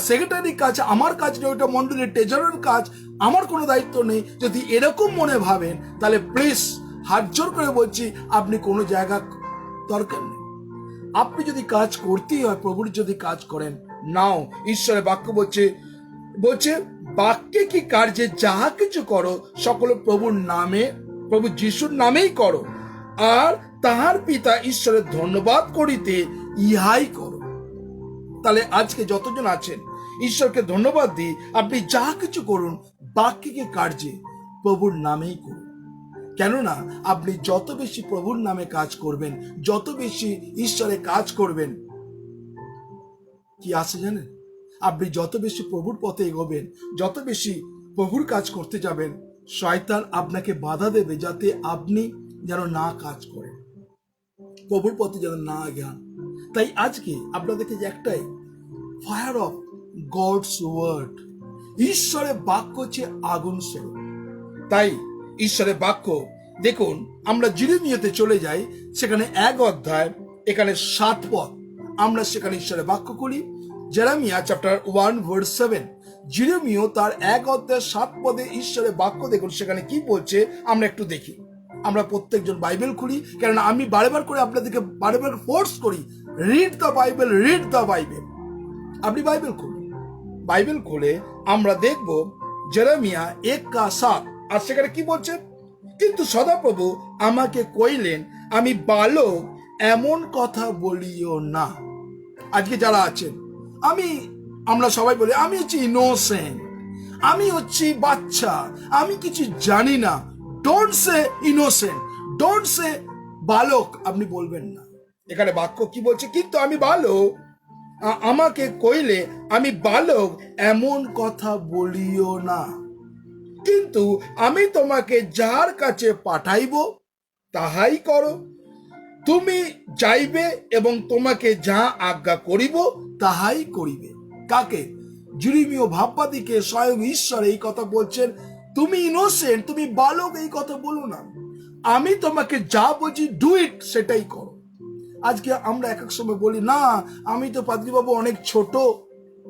সেক্রেটারির কাজ, আমার কাজ নেই, ওইটা মণ্ডলীর ট্রেজারের কাজ, আমার কোনো দায়িত্ব নেই। যদি এরকম মনে ভাবেন, তাহলে প্লিজ হাত জোর করে বলছি, আপনি কোনো জায়গা দরকার নেই। আপনি যদি কাজ করতেই হয়, প্রভুর যদি কাজ করেন, নাও ঈশ্বরের বাক্য বলছে বাক্যে কি কার্যে যাহা কিছু করো সকল প্রভুর নামে, প্রভু যিশুর নামেই করো, আর তাহার পিতা ঈশ্বরের ধন্যবাদ করিতে ইহাই করো। তাহলে আজকে যতজন আছেন, ঈশ্বরকে ধন্যবাদ দিই, আপনি যা কিছু করুন বাক্যে কি কার্যে প্রভুর নামেই করুন। কেননা আপনি যত বেশি প্রভুর নামে কাজ করবেন, যত বেশি ঈশ্বরে কাজ করবেন, কি আছে জানেন, আপনি যত বেশি প্রভুর পথে এগোবেন, যত বেশি প্রভুর কাজ করতে যাবেন, শয়তান আপনাকে বাধা দেবে যাতে আপনি যেন না কাজ করেন, প্রভুর পথে যেন না জ্ঞান। তাই আজকে আপনাদেরকে যে একটাই, ফায়ার অফ গডস ওয়ার্ড, ঈশ্বরের বাক্য হচ্ছে আগুন স্বরূপ। তাই ঈশ্বরের বাক্য দেখুন, আমরা জিরেমিয়াতে চলে যাই, সেখানে 1 অধ্যায়, এখানে 7 পদ, আমরা সেখানে ঈশ্বরের বাক্য করি। জেরেমিয়া চ্যাপ্টার 1 ভার্স 7, জিরেমিয়া তার 1 অধ্যায় 7 পদে ঈশ্বরের বাক্য দেখুন সেখানে কি বলছে, আমরা একটু দেখি। আমরা প্রত্যেকজন বাইবেল খুলি, কেননা আমি বারবার করে আপনাদেরকে বারবার ফোর্স করি, read the Bible, read the Bible. আপনি বাইবেল খুলুন, বাইবেল খুলে আমরা দেখব জেরেমিয়া 1:7, আর সেখানে কি বলছে, কিন্তু সদাপ্রভু আমাকে কইলেন, আমি বালক, এমন কথা বলিও না। আজকে যারা আছেন, আমরা সবাই বলি আমি হচ্ছি ইনোসেন্ট, আমি হচ্ছি বাচ্চা, আমি কিছু জানি না। Don't say innocent, don't say বালক, আপনি বলবেন না। এখানে বাক্য কি বলছে, কিন্তু আমি বালক, আমাকে কইলে আমি বালক, এমন কথা বলিও না। কিন্তু আমি তোমাকে যার কাছে পাঠাইব তাহাই করো। তুমি যাইবে এবং তোমাকে যা আজ্ঞা করিব তাহাই করিবে। কাকে? জিরেমিয়া ভাববাদীকে স্বয়ং ঈশ্বর এই কথা বলছেন, তুমি ইনোসেন্ট, তুমি বালক, এই কথা বলো না, আমি তোমাকে যা বলছি ডু ইট, সেটাই করো। আজকে আমরা এক এক সময় বলি, না আমি তো পাদ্রীবাবু অনেক ছোট,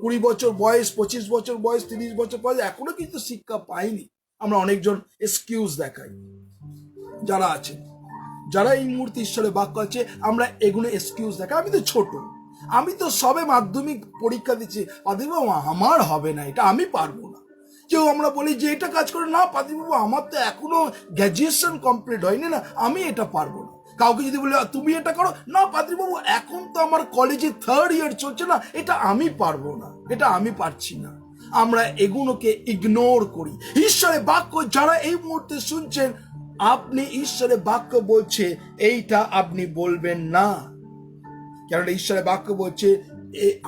20 বছর বয়স, 25 বছর বয়স, 30 বছর বয়স, এখনো কিন্তু শিক্ষা পাইনি। আমরা অনেকজন এক্সকিউজ দেখাই। যারা আছে, যারা এই মুহূর্তে ঈশ্বরের বাক্য আছে, আমরা এগুলো এক্সকিউজ দেখাই, আমি তো ছোট, আমি তো সবে মাধ্যমিক পরীক্ষা দিচ্ছি, পাদ্রীবাবু আমার হবে না, এটা আমি পারবো না। কেউ আমরা বলি যে এটা কাজ করে, না পাদ্রীবাবু আমার তো এখনো গ্র্যাজুয়েশন কমপ্লিট হয়নি, না আমি এটা পারবো না। কাউকে যদি বলে তুমি এটা করো, না পাদ্রীবাবু এখন তো আমার কলেজে 3rd ইয়ার চলছে না, এটা আমি পারবো না, এটা আমি পারছি না। আমরা এগুলোকে ইগনোর করি। ঈশ্বরের বাক্য যারা এই মুহূর্তে শুনছেন, আপনি ঈশ্বরের বাক্য বলছে এইটা আপনি বলবেন না, কারণ ঈশ্বরের বাক্য বলছে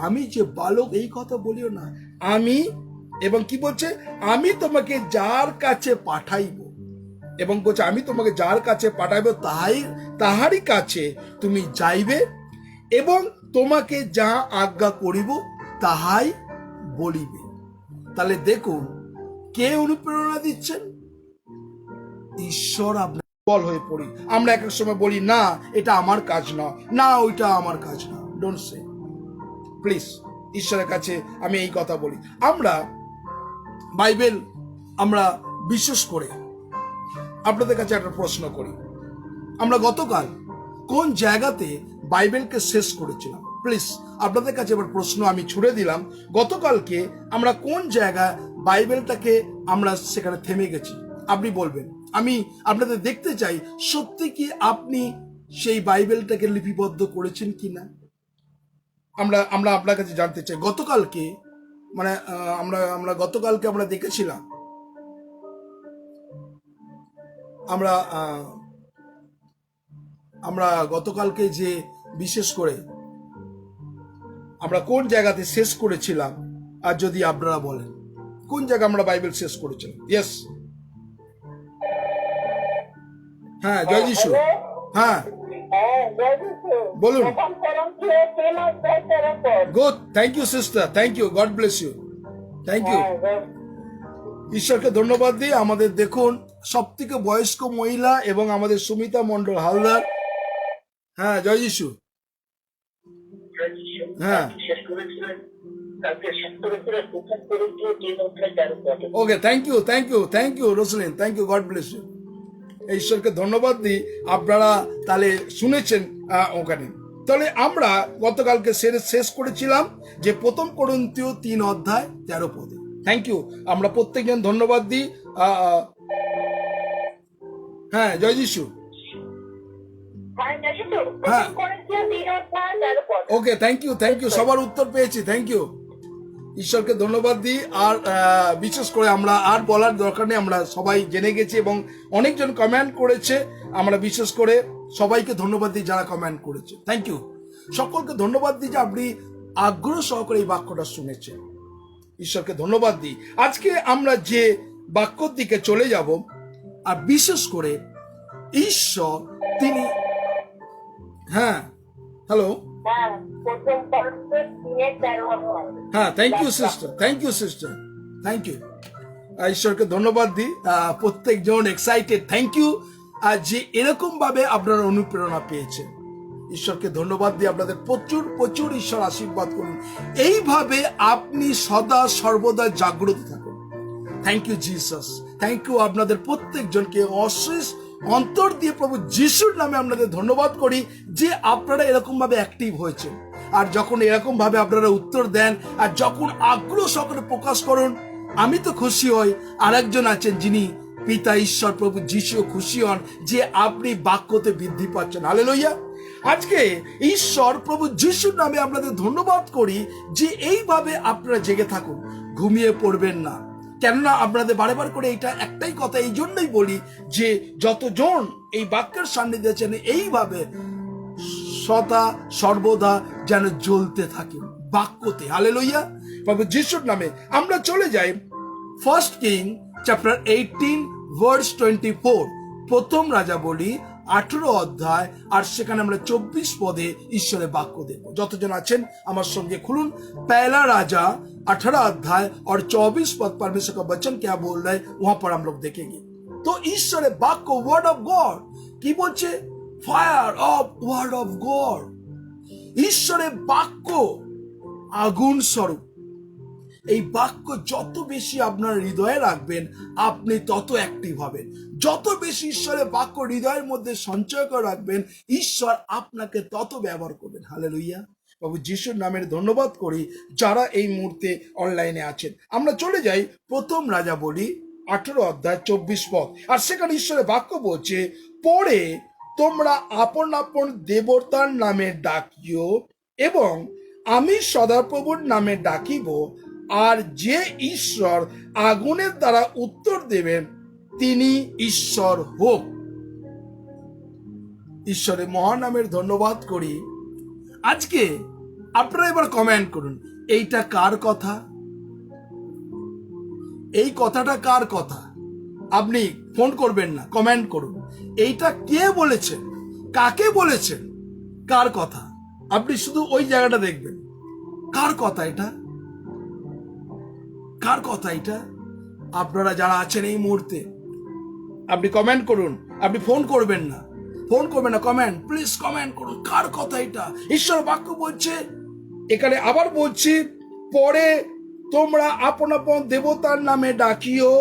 আমি যে বালক, এই কথা বলিও না। আমি, এবং কি বলছে, আমি তোমাকে যার কাছে পাঠাইব, এবং বলছে আমি তোমাকে যার কাছে পাঠাইব তাহারই কাছে তুমি যাইবে এবং তোমাকে যা আজ্ঞা করিব তাহাই বলিবে। তাহলে দেখুন কে অনুপ্রেরণা দিচ্ছেন? ঈশ্বর। আপনার বল হয়ে পড়ি, আমরা এক এক সময় বলি না এটা আমার কাজ না, না ওইটা আমার কাজ না। Don't say, please. ঈশ্বরের কাছে আমি এই কথা বলি, আমরা বাইবেল, আমরা বিশেষ করে আপনাদের কাছে একটা প্রশ্ন করি, আমরা গতকাল কোন জায়গাতে বাইবেলকে শেষ করেছিলাম? প্লিজ আপনাদের কাছে এবার প্রশ্ন আমি ছুড়ে দিলাম, গতকালকে আমরা কোন জায়গায় বাইবেলটাকে আমরা সেখানে থেমে গেছি? আপনি বলবেন। আমি আপনাদের দেখতে চাই সত্যি কি আপনি সেই বাইবেলটাকে লিপিবদ্ধ করেছেন কিনা। আমরা আপনার কাছে জানতে চাই গতকালকে, মানে আমরা গতকালকে আমরা দেখেছিলাম, আমরা গতকালকে যে বিশেষ করে আমরা কোন জায়গাতে শেষ করেছিলাম, আর যদি আপনারা বলেন কোন জায়গা আমরা বাইবেল শেষ করেছিলাম। ইয়েস, হ্যাঁ, জয় যিশু, হ্যাঁ বলুন। Good, thank you sister, thank you, God bless you, thank you. ঈশ্বরকে ধন্যবাদ দিই। আমাদের দেখুন সব থেকে বয়স্ক মহিলা এবং আমাদের সুমিতা মন্ডল হালদার, হ্যাঁ জয় যিশু, হ্যাঁ okay, thank you, thank you, thank you Roslin, thank you, God bless you. ঈশ্বরকে ধন্যবাদ দিই, আপনারা তাহলে শুনেছেন ওখানে। তাহলে আমরা গতকালকে শেষ করেছিলাম যে 1 কোরিন্থীয় 3 অধ্যায় 13 পদে। থ্যাংক ইউ, আমরা প্রত্যেকজন ধন্যবাদ দিই। হ্যাঁ জয় যিশু, হ্যাঁ okay, thank you, thank you, সবার উত্তর পেয়েছি, থ্যাংক ইউ। ঈশ্বরকে ধন্যবাদ দিই। আর বিশেষ করে আমরা আর বলার দরকার নেই, আমরা সবাই জেনে গেছি এবং অনেকজন কমেন্ট করেছে। আমরা বিশেষ করে সবাইকে ধন্যবাদ দিই যারা কমেন্ট করেছে। থ্যাংক ইউ, সকলকে ধন্যবাদ দিই যে আপনি আগ্রহ সহকারে এই বাক্যটা শুনেছেন। ঈশ্বরকে ধন্যবাদ দিই। আজকে আমরা যে বাক্যর দিকে চলে যাব, আর বিশেষ করে ঈশ্বর তিনি, হ্যাঁ হ্যালো, হ্যাঁ thank you sister, thank you sister, thank you. ঈশ্বরকে ধন্যবাদ দিই, প্রত্যেকজন এক্সাইটেড। থ্যাংক ইউ যে এরকম ভাবে আপনারা অনুপ্রেরণা পেয়েছেন। ঈশ্বরকে ধন্যবাদ দিই, আপনাদের প্রচুর প্রচুর ঈশ্বর আশীর্বাদ করুন। এইভাবে আপনি সদা সর্বদা জাগ্রত থাকুন। Thank you Jesus, thank you. আপনাদের প্রত্যেকজনকে অশেষ অন্তর দিয়ে প্রভু যিশুর নামে আপনাদের ধন্যবাদ করি যে আপনারা এরকম ভাবে অ্যাক্টিভ হয়েছেন। আর যখন এরকম ভাবে আপনারা উত্তর দেন আর যখন আগ্রহ সহকারে প্রকাশ করুন, আমি তো খুশি হই। আর একজন আছেন যিনি পিতা ঈশ্বর প্রভু যিশুও খুশি হন যে আপনি বাক্যতে বৃদ্ধি পাচ্ছেন। হালেলুয়া। আজকে ঈশ্বর প্রভু যিশুর নামে আপনাদের ধন্যবাদ করি যে এইভাবে আপনারা জেগে থাকুন, ঘুমিয়ে পড়বেন না। কেননা আপনাদের বারে করে এটা একটাই কথা এই জন্যই বলি যে যতজন এই বাক্যের সান্নিধ্যে আছেন এইভাবে সদা সর্বদা যেন জ্বলতে থাকেন বাক্যতে। হালেলুয়া। প্রভু যিশুর নামে আমরা চলে যাই 1 কিং চ্যাপ্টার 18 ভার্স 24, প্রথম রাজা বলি 18 অধ্যায়, আর সেখানে আমরা 24 পদে ঈশ্বরের বাক্য দেখব। যতজন আছেন আমার সঙ্গে খুলুন पहला राजा 18 अध्याय और 24 पद। परमेश्वर का वचन क्या बोल रहा है वहां पर हम लोग देखेंगे। तो ঈশ্বরের বাক্য ওয়ার্ড অফ গড কি বলছে? Fire of word of God. ঈশ্বরের বাক্য আগুন স্বরূপ। এই বাক্য যত বেশি আপনার হৃদয়ে রাখবেন আপনি তত অ্যাক্টিভ হবেন। যত বেশি ঈশ্বরের বাক্য হৃদয়ের মধ্যে সঞ্চয় করে রাখবেন ঈশ্বর আপনাকে তত ব্যবহার করবেন। হালেলুয়া। প্রভু যিশুর নামের ধন্যবাদ করি যারা এই মুহূর্তে অনলাইনে আছেন। আমরা চলে যাই প্রথম রাজা বলি 18 অধ্যায় 24 পদ, আর সেখানে ঈশ্বরের বাক্য বলছে, পরে তোমরা আপন আপন দেবতার নামে ডাকিও এবং আমি সদাপ্রভুর নামে ডাকিব, আর যে ঈশ্বর আগুনের দ্বারা উত্তর দেবেন তিনি ঈশ্বর হোক। ঈশ্বরের মহানামের ধন্যবাদ করি। আজকে আপনারা এবার কমেন্ট করুন, এইটা কার কথা? এই কথাটা কার কথা? আপনি ফোন করবেন না, কমেন্ট করুন। এইটা কে বলেছেন, কাকে বলেছেন, কার কথা? আপনি শুধু ওই জায়গাটা দেখবেন। কার কথা এটা? কার কথা এটা? আপনারা যারা আছেন এই মুহূর্তে আপনি কমেন্ট করুন। আপনি ফোন করবেন না, ফোন করবেন না, কমেন্ট প্লিজ কমেন্ট করুন। কার কথা এটা? ঈশ্বর বাক্য বলছে, এখানে আবার বলছি, পরে তোমরা আপন আপন দেবতার নামে ডাকিও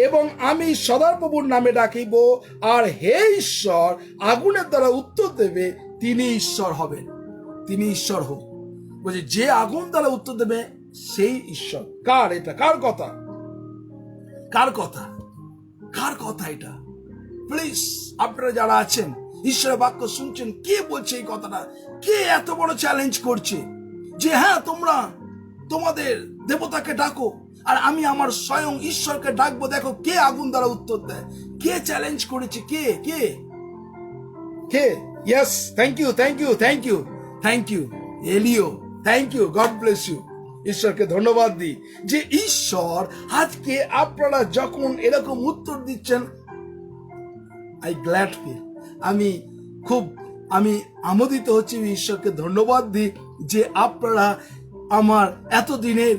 এবং আমি সদাপ্রভুর নামে ডাকিব, আর হে ঈশ্বর আগুনের দ্বারা উত্তর দেবে তিনি ঈশ্বর হবেন। তিনি ঈশ্বর হোক। বলছে যে আগুন দ্বারা উত্তর দেবে সেই ঈশ্বর। কার এটা? কার কথা? কার কথা? কার কথা এটা? প্লিজ আপনারা যারা আছেন ঈশ্বরের বাক্য শুনছেন, কে বলছে এই কথাটা? কে এত বড় চ্যালেঞ্জ করছে যে হ্যাঁ তোমরা তোমাদের দেবতাকে ডাকো আর আমি আমার স্বয়ং ঈশ্বরকে ডাকবো? দেখো কে আগুন দ্বারা উত্তর দেয়। কে চ্যালেঞ্জ করেছে? কে কে কে? Yes, thank you, thank you, thank you, thank you Elio, thank you, God bless you. ঈশ্বরকে ধন্যবাদ দিই যে ঈশ্বর আজকে আপনারা যখন এরকম উত্তর দিচ্ছেন, আই গ্ল্যাড ফিল, আমি আমোদিত হচ্ছি। ঈশ্বরকে ধন্যবাদ দিই যে আপনারা আমার এতদিনের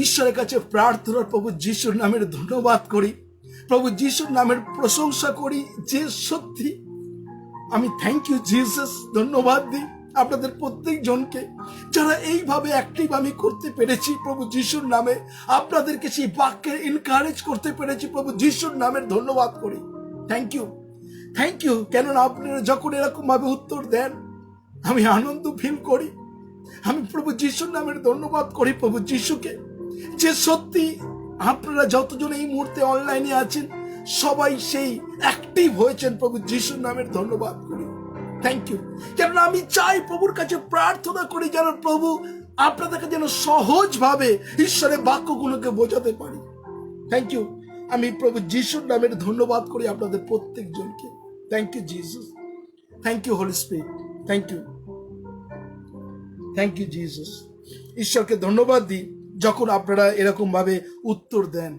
ঈশ্বরের কাছে প্রার্থনার প্রভু যিশুর নামের ধন্যবাদ করি, প্রভু যিশুর নামের প্রশংসা করি যে সত্যি আমি থ্যাংক ইউ জিসাস, ধন্যবাদ দিই আপনাদের প্রত্যেকজনকে যারা এইভাবে অ্যাক্টিভ আমি করতে পেরেছি প্রভু যিশুর নামে, আপনাদেরকে সেই বাক্যে এনকারেজ করতে পেরেছি প্রভু যিশুর নামের ধন্যবাদ করি। Thank you, thank you. কেননা আপনারা যখন এরকম ভাবে উত্তর দেন আমি আনন্দ ফিল করি। আমি প্রভু যিশুর নামের ধন্যবাদ করি প্রভু যিশুকে যে সত্যি আপনারা যতজন এই মুহূর্তে অনলাইনে আছেন সবাই সেই অ্যাক্টিভ হয়েছেন। প্রভু যিশুর নামের ধন্যবাদ করি। Thank you. কেননা আমি চাই প্রভুর কাছে প্রার্থনা করি যেন প্রভু আপনাদেরকে যেন সহজভাবে ঈশ্বরের বাক্যগুলোকে বোঝাতে পারি। Thank you. আমি প্রভু যিশুর নামের ধন্যবাদ করি আপনাদের প্রত্যেকজনকে। Thank you Jesus, thank you holy spirit, thank you, thank you Jesus. ঈশ্বরকে ধন্যবাদ দিই যখন আপনারা এরকম ভাবে উত্তর দেন।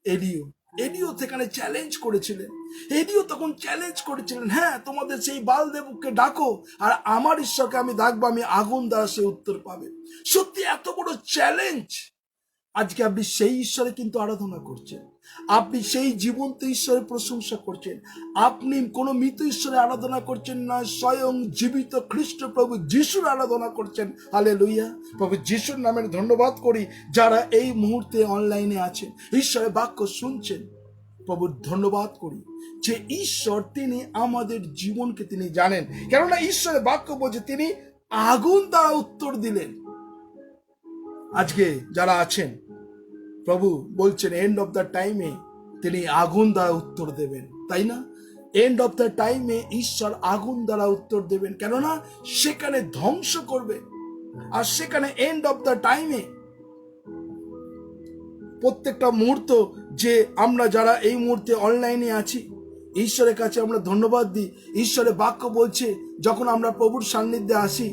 এডিও সেখানে চ্যালেঞ্জ করেছিলেন। এডিও তখন চ্যালেঞ্জ করেছিলেন, হ্যাঁ তোমাদের সেই বালদেবকে ডাকো আর আমার ঈশ্বরকে আমি ডাকবো, আমি আগুন দ্বারা সে উত্তর পাবে। সত্যি এত বড় চ্যালেঞ্জ। আজকে আপনি সেই ঈশ্বরে কিন্তু আরাধনা করছেন, আপনি সেই জীবন্ত ঈশ্বরের প্রশংসা করছেন, আপনি কোনো মৃত ঈশ্বরে আরাধনা করছেন না, স্বয়ং জীবিত খ্রিস্ট প্রভু যিশুর আরাধনা করছেন। হালেলুয়া। প্রভু যিশুর নামের ধন্যবাদ করি যারা এই মুহূর্তে অনলাইনে আছেন, ঈশ্বরের বাক্য শুনছেন। প্রভুর ধন্যবাদ করি যে ঈশ্বর তিনি আমাদের জীবনকে তিনি জানেন, কেননা ঈশ্বরের বাক্য বলছে তিনি আগুন দ্বারা উত্তর দিলেন। আজকে যারা আছেন প্রভু বলছেন এন্ড অফ দ্য টাইমে তিনি আগুন দ্বারা উত্তর দেবেন, তাই না? এন্ড অফ দ্য টাইমে ঈশ্বর আগুন দ্বারা উত্তর দেবেন, কেননা সেখানে ধ্বংস করবে। আর সেখানে এন্ড অফ দ্য টাইমে প্রত্যেকটা মুহূর্ত যে আমরা যারা এই মুহূর্তে অনলাইনে আছি, ঈশ্বরের কাছে আমরা ধন্যবাদ দিই। ঈশ্বরের বাক্য বলছে যখন আমরা প্রভুর সান্নিধ্যে আসি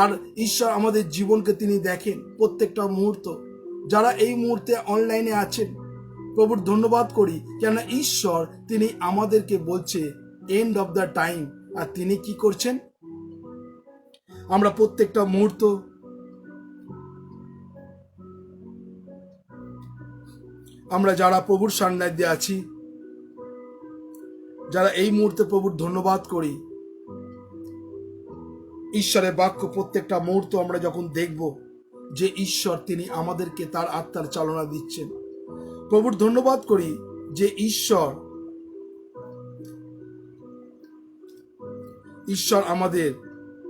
আর ঈশ্বর আমাদের জীবনকে তিনি দেখেন প্রত্যেকটা মুহূর্ত। যারা এই মুহূর্তে অনলাইনে আছেন প্রভুর ধন্যবাদ করি, কেন ঈশ্বর তিনি আমাদেরকে বলছে এন্ড অফ দ্য টাইম। আর তিনি কি করছেন? আমরা প্রত্যেকটা মুহূর্ত আমরা যারা প্রভুর সান্নিধ্যে আছি, যারা এই মুহূর্তে প্রভুর ধন্যবাদ করি, ঈশ্বরের বাক্য প্রত্যেকটা মুহূর্ত আমরা যখন দেখব যে ঈশ্বর তিনি আমাদেরকে তার আত্মার চালনা দিচ্ছেন। প্রভুর ধন্যবাদ করি যে ঈশ্বর আমাদের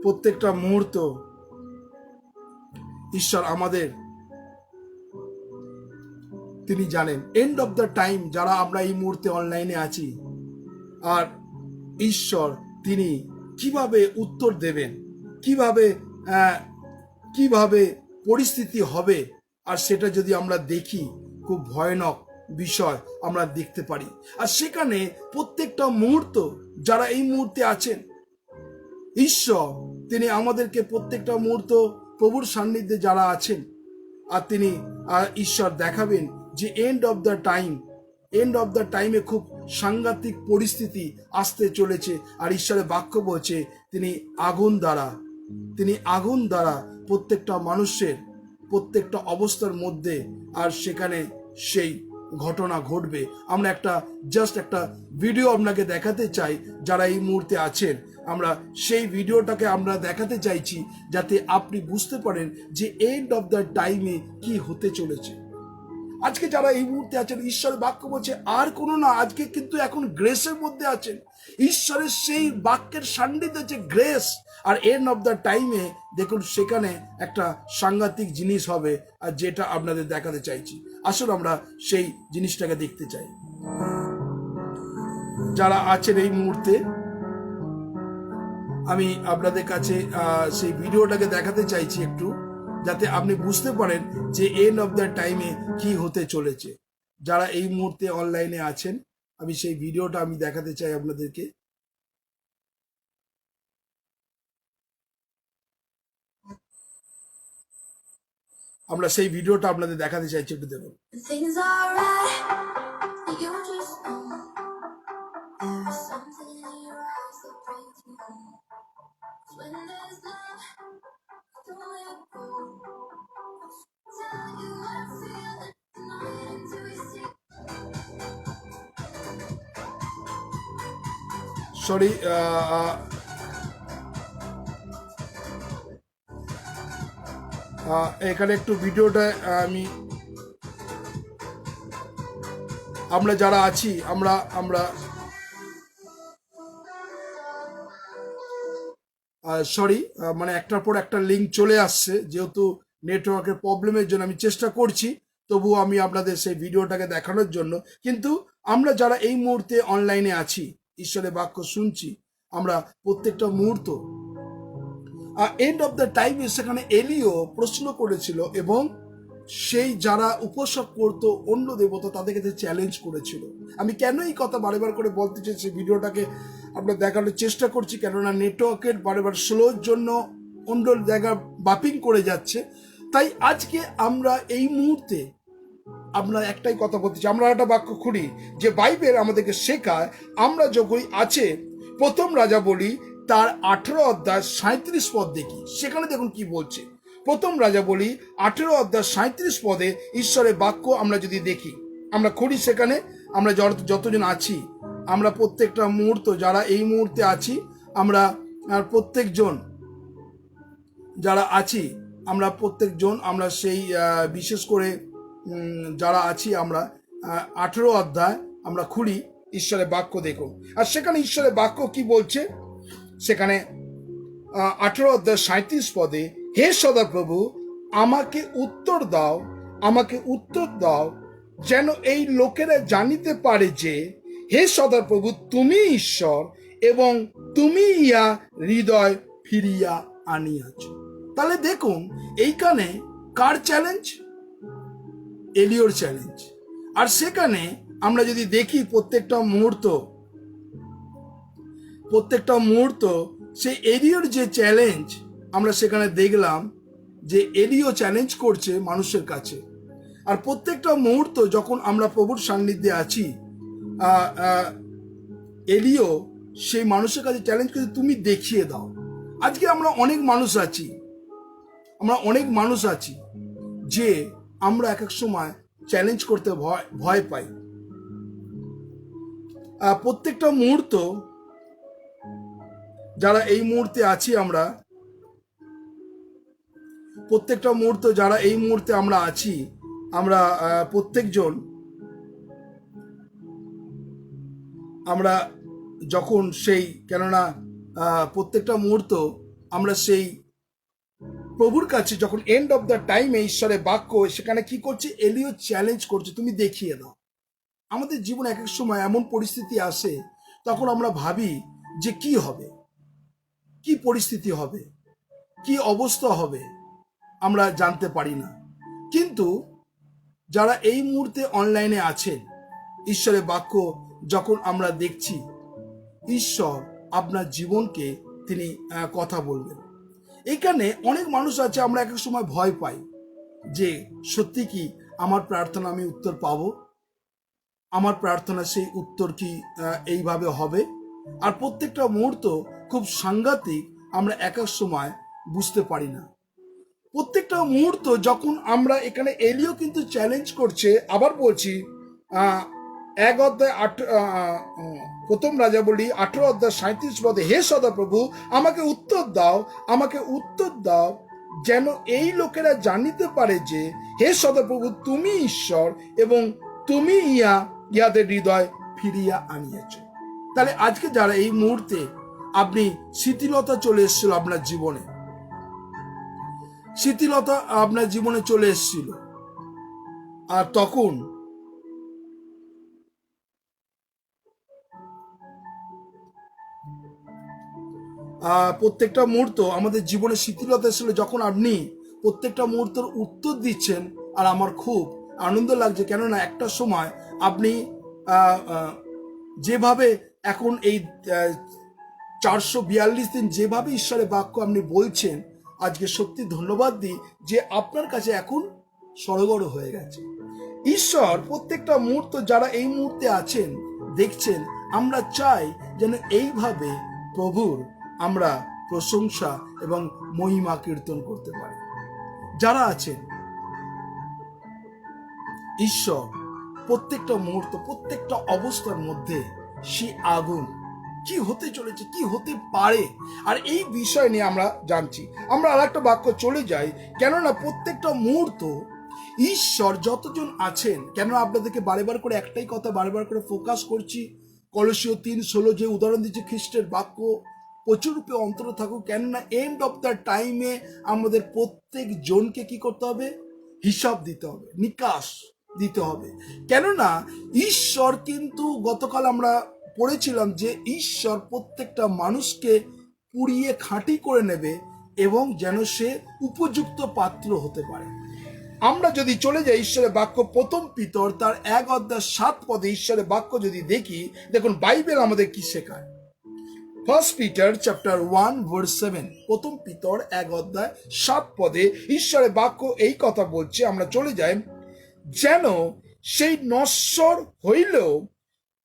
প্রত্যেকটা মুহূর্ত, ঈশ্বর আমাদের তিনি জানেন। এন্ড অফ দ্য টাইম যারা আমরা এই মুহূর্তে অনলাইনে আছি, আর ঈশ্বর তিনি কিভাবে উত্তর দেবেন, কিভাবে পরিস্থিতি হবে, আর সেটা যদি আমরা দেখি খুব ভয়ানক বিষয় আমরা দেখতে পারি। আর সেখানে প্রত্যেকটা মুহূর্ত যারা এই মুহূর্তে আছেন, ঈশ্বর তিনি আমাদেরকে প্রত্যেকটা মুহূর্ত প্রভুর সান্নিধ্যে যারা আছেন, আর তিনি ঈশ্বর দেখাবেন যে এন্ড অফ দ্য টাইমে খুব সাংঘাতিক পরিস্থিতি আসতে চলেছে। আর ঈশ্বরের বাক্য বলছে তিনি আগুন দ্বারা প্রত্যেকটা মানুষের প্রত্যেকটা অবস্থার মধ্যে আর সেখানে সেই ঘটনা ঘটবে। আমরা একটা ভিডিও আপনাকে দেখাতে চাই যারা এই মুহূর্তে আছেন। আমরা সেই ভিডিওটাকে আমরা দেখাতে চাইছি যাতে আপনি বুঝতে পারেন যে এন্ড অফ দ্য টাইমে কি হতে চলেছে। আজকে যারা এই মুহূর্তে আছেন, ঈশ্বরের বাক্য বলছে আর কোনো না, আজকে কিন্তু এখন গ্রেসের মধ্যে আছেন। ঈশ্বরের সেই বাক্যের সান্নিধ্যে যে গ্রেস, আর এন্ড অফ দ্য টাইমে দেখুন সেখানে একটা সাংঘাতিক জিনিস হবে, আর যেটা আপনাদের দেখাতে চাইছি। আসলে আমরা সেই জিনিসটাকে দেখতে চাই। যারা আছেন এই মুহূর্তে, আমি আপনাদের কাছে সেই ভিডিওটাকে দেখাতে চাইছি একটু, যাতে আপনি বুঝতে পারেন যে এন্ড অফ দ্য টাইমে কি হতে চলেছে। যারা এই মুহূর্তে অনলাইনে আছেন, আমি সেই ভিডিওটা আমি দেখাতে চাই আপনাদেরকে। আমরা সেই ভিডিওটা আপনাদের দেখাতে চাইছি, একটু দেখুন। Things are right, you just know. There's something in your eyes that brings me home. When there's love, don't let it go. Tell you what I feel tonight until we see. Sorry, এখানে একটু ভিডিওটা আমরা যারা আছি আমরা sorry, মানে একটার পর একটা লিঙ্ক চলে আসছে, যেহেতু নেটওয়ার্কের প্রবলেমের জন্য আমি চেষ্টা করছি, তবুও আমি আপনাদের সেই ভিডিওটাকে দেখানোর জন্য। কিন্তু আমরা যারা এই মুহূর্তে অনলাইনে আছি, ঈশ্বরের বাক্য শুনছি, আমরা প্রত্যেকটা মুহূর্ত এন্ড অফ দ্য টাইমে সেখানে এলিও প্রশ্ন করেছিল এবং সেই যারা উপাসক করতো অন্য দেবতা তাদেরকে চ্যালেঞ্জ করেছিল। আমি কেন এই কথা বারবার করে বলতে চাইছি, ভিডিওটাকে আমরা দেখানোর চেষ্টা করছি, কেননা নেটওয়ার্কের বারবার স্লোর জন্য অন্য জায়গা বাপিং করে যাচ্ছে। তাই আজকে আমরা এই মুহূর্তে আমরা একটাই কথা বলতেছি, আমরা একটা বাক্য খুঁড়ি যে বাইবেল আমাদেরকে শেখায়। আমরা যখনই আছে প্রথম রাজা বলি তার 18 অধ্যায় 37 পদ দেখি, সেখানে দেখুন কি বলছে। প্রথম রাজা বলি 18 অধ্যায় 37 পদে ঈশ্বরের বাক্য আমরা যদি দেখি, আমরা খুঁড়ি সেখানে। আমরা যতজন আছি, আমরা প্রত্যেকটা মুহূর্ত যারা এই মুহূর্তে আছি, আমরা প্রত্যেকজন যারা আছি, আমরা প্রত্যেকজন আমরা সেই বিশেষ করে যারা আছি আমরা 18 অধ্যায় আমরা খুঁড়ি, ঈশ্বরের বাক্য দেখুন। আর সেখানে ঈশ্বরের বাক্য কি বলছে, সেখানে 18 অধ্যায় 37 পদে, হে সদাপ্রভু আমাকে উত্তর দাও, আমাকে উত্তর দাও, যেন এই লোকেরা জানিতে পারে যে হে সদাপ্রভু তুমি ঈশ্বর এবং তুমি ইয়া হৃদয় ফিরিয়া আনিয়াছ। তাহলে দেখুন এইখানে কার চ্যালেঞ্জ? এলিওর চ্যালেঞ্জ। আর সেখানে আমরা যদি দেখি প্রত্যেকটা মুহূর্ত সেই এলিওর যে চ্যালেঞ্জ আমরা সেখানে দেখলাম যে এলিও চ্যালেঞ্জ করছে মানুষের কাছে। আর প্রত্যেকটা মুহূর্ত যখন আমরা প্রভুর সান্নিধ্যে আছি, এলিও সেই মানুষের কাছে চ্যালেঞ্জ করছে তুমি দেখিয়ে দাও। আজকে আমরা অনেক মানুষ আছি যে আমরা এক এক সময় চ্যালেঞ্জ করতে ভয় পাই। প্রত্যেকটা মুহূর্ত যারা এই মুহূর্তে আছি, আমরা প্রত্যেকটা মুহূর্ত যারা এই মুহূর্তে আমরা আছি, আমরা প্রত্যেকজন আমরা যখন সেই, কেননা প্রত্যেকটা মুহূর্ত আমরা সেই প্রভুর কাছে যখন এন্ড অফ দ্য টাইমে ঈশ্বরের বাক্য সেখানে কি করছে, এলিও চ্যালেঞ্জ করছে তুমি দেখিয়ে দাও। আমাদের জীবনে এক এক সময় এমন পরিস্থিতি আসে, তখন আমরা ভাবি যে কি হবে, কি পরিস্থিতি হবে, কি অবস্থা হবে, আমরা জানতে পারি না। কিন্তু যারা এই মুহূর্তে অনলাইনে আছেন, ঈশ্বরের বাক্য যখন আমরা দেখছি, ঈশ্বর আপনার জীবনকে তিনি কথা বলবেন। এখানে অনেক মানুষ আছে, আমরা এক এক সময় ভয় পাই যে সত্যি কি আমার প্রার্থনা আমি উত্তর পাবো, আমার প্রার্থনা সেই উত্তর কি এইভাবে হবে। আর প্রত্যেকটা মুহূর্ত খুব সাংঘাতিক, আমরা এক এক সময় বুঝতে পারি না। প্রত্যেকটা মুহূর্ত যখন আমরা এখানে এলিও কিন্তু চ্যালেঞ্জ করছে। আবার বলছি, 1 অধ্যায় প্রথম রাজা বলি 18 অধ্যায় 37 পদে, হে সদাপ্রভু আমাকে উত্তর দাও, আমাকে উত্তর দাও, যেন এই লোকেরা জানিতে পারে যে হে সদাপ্রভু তুমি ঈশ্বর এবং তুমি ইহাদের হৃদয় ফিরিয়া আনিয়েছ। তাহলে আজকে যারা এই মুহূর্তে আপনি শিথিলতা চলে এসেছিল আপনার জীবনে, শিথিলতা আপনার জীবনে চলে এসেছিল, আর তখন প্রত্যেকটা মুহূর্ত আমাদের জীবনে শিথিলতা এসেছিল, যখন আপনি প্রত্যেকটা মুহূর্তের উত্তর দিচ্ছেন। আর আমার খুব আনন্দ লাগছে, কেননা একটা সময় আপনি যেভাবে এখন এই 442 দিন যেভাবে ঈশ্বরের বাক্য আপনি বলছেন, আজকে সত্যি ধন্যবাদ দিই যে আপনার কাছে এখন সরগর হয়ে গেছে। ঈশ্বর প্রত্যেকটা মুহূর্ত যারা এই মুহূর্তে আছেন দেখছেন, আমরা চাই যেন এইভাবে প্রভুর আমরা প্রশংসা এবং মহিমা কীর্তন করতে পারি। যারা আছেন, ঈশ্বর প্রত্যেকটা মুহূর্ত প্রত্যেকটা অবস্থার মধ্যে সে আগুন কি হতে চলেছে, কি হতে পারে, আর এই বিষয় নিয়ে আমরা জানছি। আমরা আর একটা বাক্য চলে যাই, কেননা প্রত্যেকটা মুহূর্ত ঈশ্বর যতজন আছেন, কেন আপনাদেরকে বারবার করে একটাই কথা বারবার করে ফোকাস করছি, কলসীয় 3:16 যে উদাহরণ দিচ্ছে, খ্রিস্টের বাক্য প্রচুর রূপে অন্তরে থাকুক, কেননা এন্ড অফ দ্য টাইমে আমাদের প্রত্যেক জনকে কি করতে হবে, হিসাব দিতে হবে, নিকাশ দিতে হবে। কেননা ঈশ্বর কিন্তু, গতকাল আমরা পড়েছিলাম যে ঈশ্বর প্রত্যেকটা মানুষকে পুড়িয়ে খাঁটি করে নেবে এবং যেন সে উপযুক্ত পাত্র হতে পারে। আমরা যদি চলে যাই ঈশ্বরের বাক্য প্রথম পিতর তার 1:7 ঈশ্বরের বাক্য যদি দেখি, দেখুন বাইবেল আমাদের কি শেখায়। ফার্স্ট পিটার চ্যাপ্টার 1:7, প্রথম পিতর 1:7 ঈশ্বরের বাক্য এই কথা বলছে। আমরা চলে যাই, যেন সেই নশ্বর হইলেও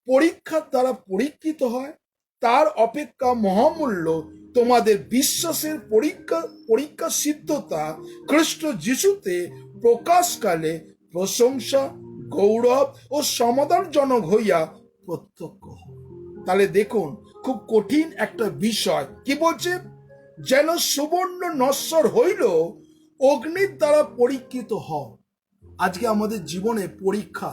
পরীক্ষার দ্বারা পরীক্ষিত হয়, তার অপেক্ষা মহামূল্য তোমাদের বিশ্বাসের পরীক্ষা সিদ্ধতা খ্রিস্ট যিশুতে প্রকাশকালে প্রশংসা, গৌরব ও সমাধানজনক হইয়া প্রত্যক্ষ হয়। তাহলে দেখুন, খুব কঠিন একটা বিষয়। কি বলছে? যেন সুবর্ণ নশ্বর হইল অগ্নির দ্বারা পরীক্ষিত হও। আজকে আমাদের জীবনে পরীক্ষা,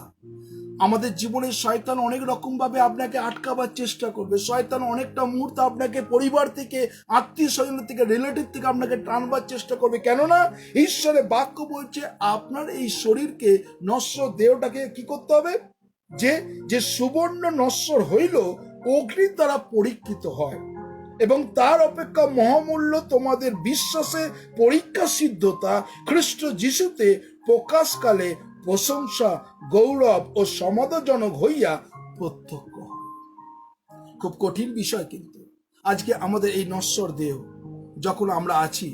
আমাদের জীবনে শয়তান অনেক রকম ভাবে আপনাকে আটকাবার চেষ্টা করবে। শয়তান অনেকটা মুহূর্ত আপনাকে পরিবার থেকে, আত্মীয় স্বজন থেকে, রিলেটিভ থেকে আপনাকে টানবার চেষ্টা করবে। কেননা ঈশ্বরের বাক্য বলছে আপনার এই শরীরকে, নশ্বর দেহটাকে কি করতে হবে? যে সুবর্ণ নশ্বর হইল অগ্নির দ্বারা পরীক্ষিত হয় এবং তার অপেক্ষা মহামূল্য তোমাদের বিশ্বাসে পরীক্ষা সিদ্ধতা খ্রিস্ট যিশুতে প্রকাশকালে প্রশংসা, গৌরব ও সমাধানজনক হইয়া প্রত্যক্ষ হয়। খুব কঠিন বিষয়। কিন্তু আজকে আমাদের এই নশ্বর দেহ যখন আমরা আছি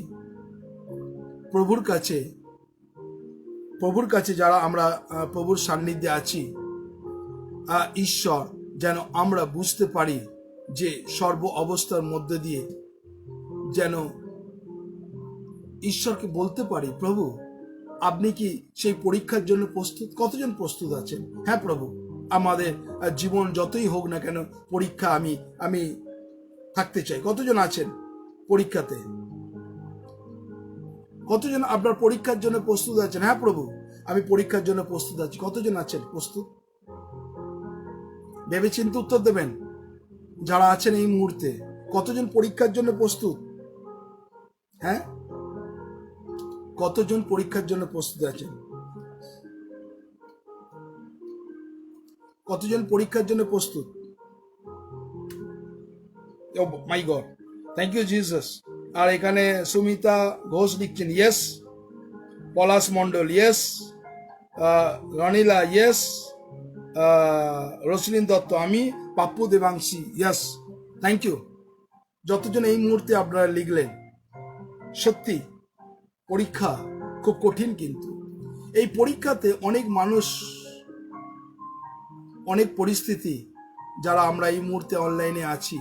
প্রভুর কাছে যারা আমরা প্রভুর সান্নিধ্যে আছি, ঈশ্বর যেন আমরা বুঝতে পারি যে সর্ব অবস্থার মধ্যে দিয়ে যেন ঈশ্বরকে বলতে পারি, প্রভু আপনি কি সেই পরীক্ষার জন্য প্রস্তুত? কতজন প্রস্তুত আছেন? হ্যাঁ প্রভু, আমাদের জীবন যতই হোক না কেন পরীক্ষা আমি থাকতে চাই। কতজন আছেন পরীক্ষাতে? কতজন আপনার পরীক্ষার জন্য প্রস্তুত আছেন? হ্যাঁ প্রভু, আমি পরীক্ষার জন্য প্রস্তুত আছি। কতজন আছেন প্রস্তুত? ভেবেচিন্তে উত্তর দেবেন। যারা আছেন এই মুহূর্তে, কতজন পরীক্ষার জন্য প্রস্তুত? হ্যাঁ, কতজন পরীক্ষার জন্য প্রস্তুত আছেন? কতজন পরীক্ষার জন্য প্রস্তুত? Oh my God, thank you Jesus. আর এখানে সুমিতা ঘোষ লিখছেন yes, Palash Mondal yes, Ronila yes, Roslin Dutta আমি, Pappu Debanshi yes, thank you. যতজন এই মুহূর্তে আপনারা লিখলেন, সত্যি পরীক্ষা খুব কঠিন। কিন্তু এই পরীক্ষাতে অনেক মানুষ, অনেক পরিস্থিতি, যারা আমরা এই মুহূর্তে অনলাইনে আছি,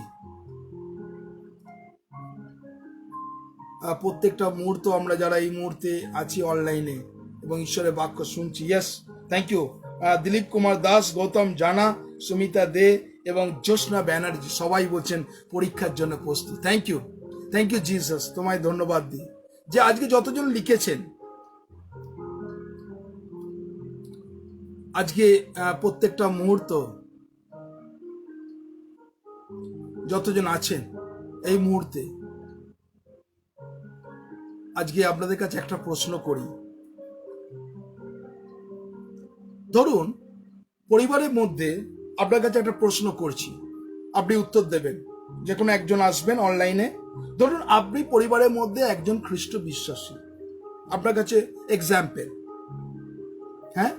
প্রত্যেকটা মুহূর্ত আমরা যারা এই মুহূর্তে আছি অনলাইনে এবং ঈশ্বরের বাক্য শুনছি, yes, thank you. Dilip Kumar Das, Gautam Jana, Sumita দে এবং জ্যোৎস্না ব্যানার্জি সবাই বলছেন পরীক্ষার জন্য প্রস্তুত। Thank you, thank you Jesus. তোমায় ধন্যবাদ দিই যে আজকে যতজন লিখেছেন, আজকে প্রত্যেকটা মুহূর্ত যতজন আছেন এই মুহূর্তে, আজকে আপনাদের কাছে একটা প্রশ্ন করি। ধরুন পরিবারের মধ্যে আপনার কাছে একটা প্রশ্ন করছি, আপনি উত্তর দেবেন। যে কোনো একজন আসবেন অনলাইনে। ধরুন আপনি পরিবারের মধ্যে একজন খ্রিস্ট বিশ্বাসী, আপনার কাছে এক্সাম্পল, হ্যাঁ,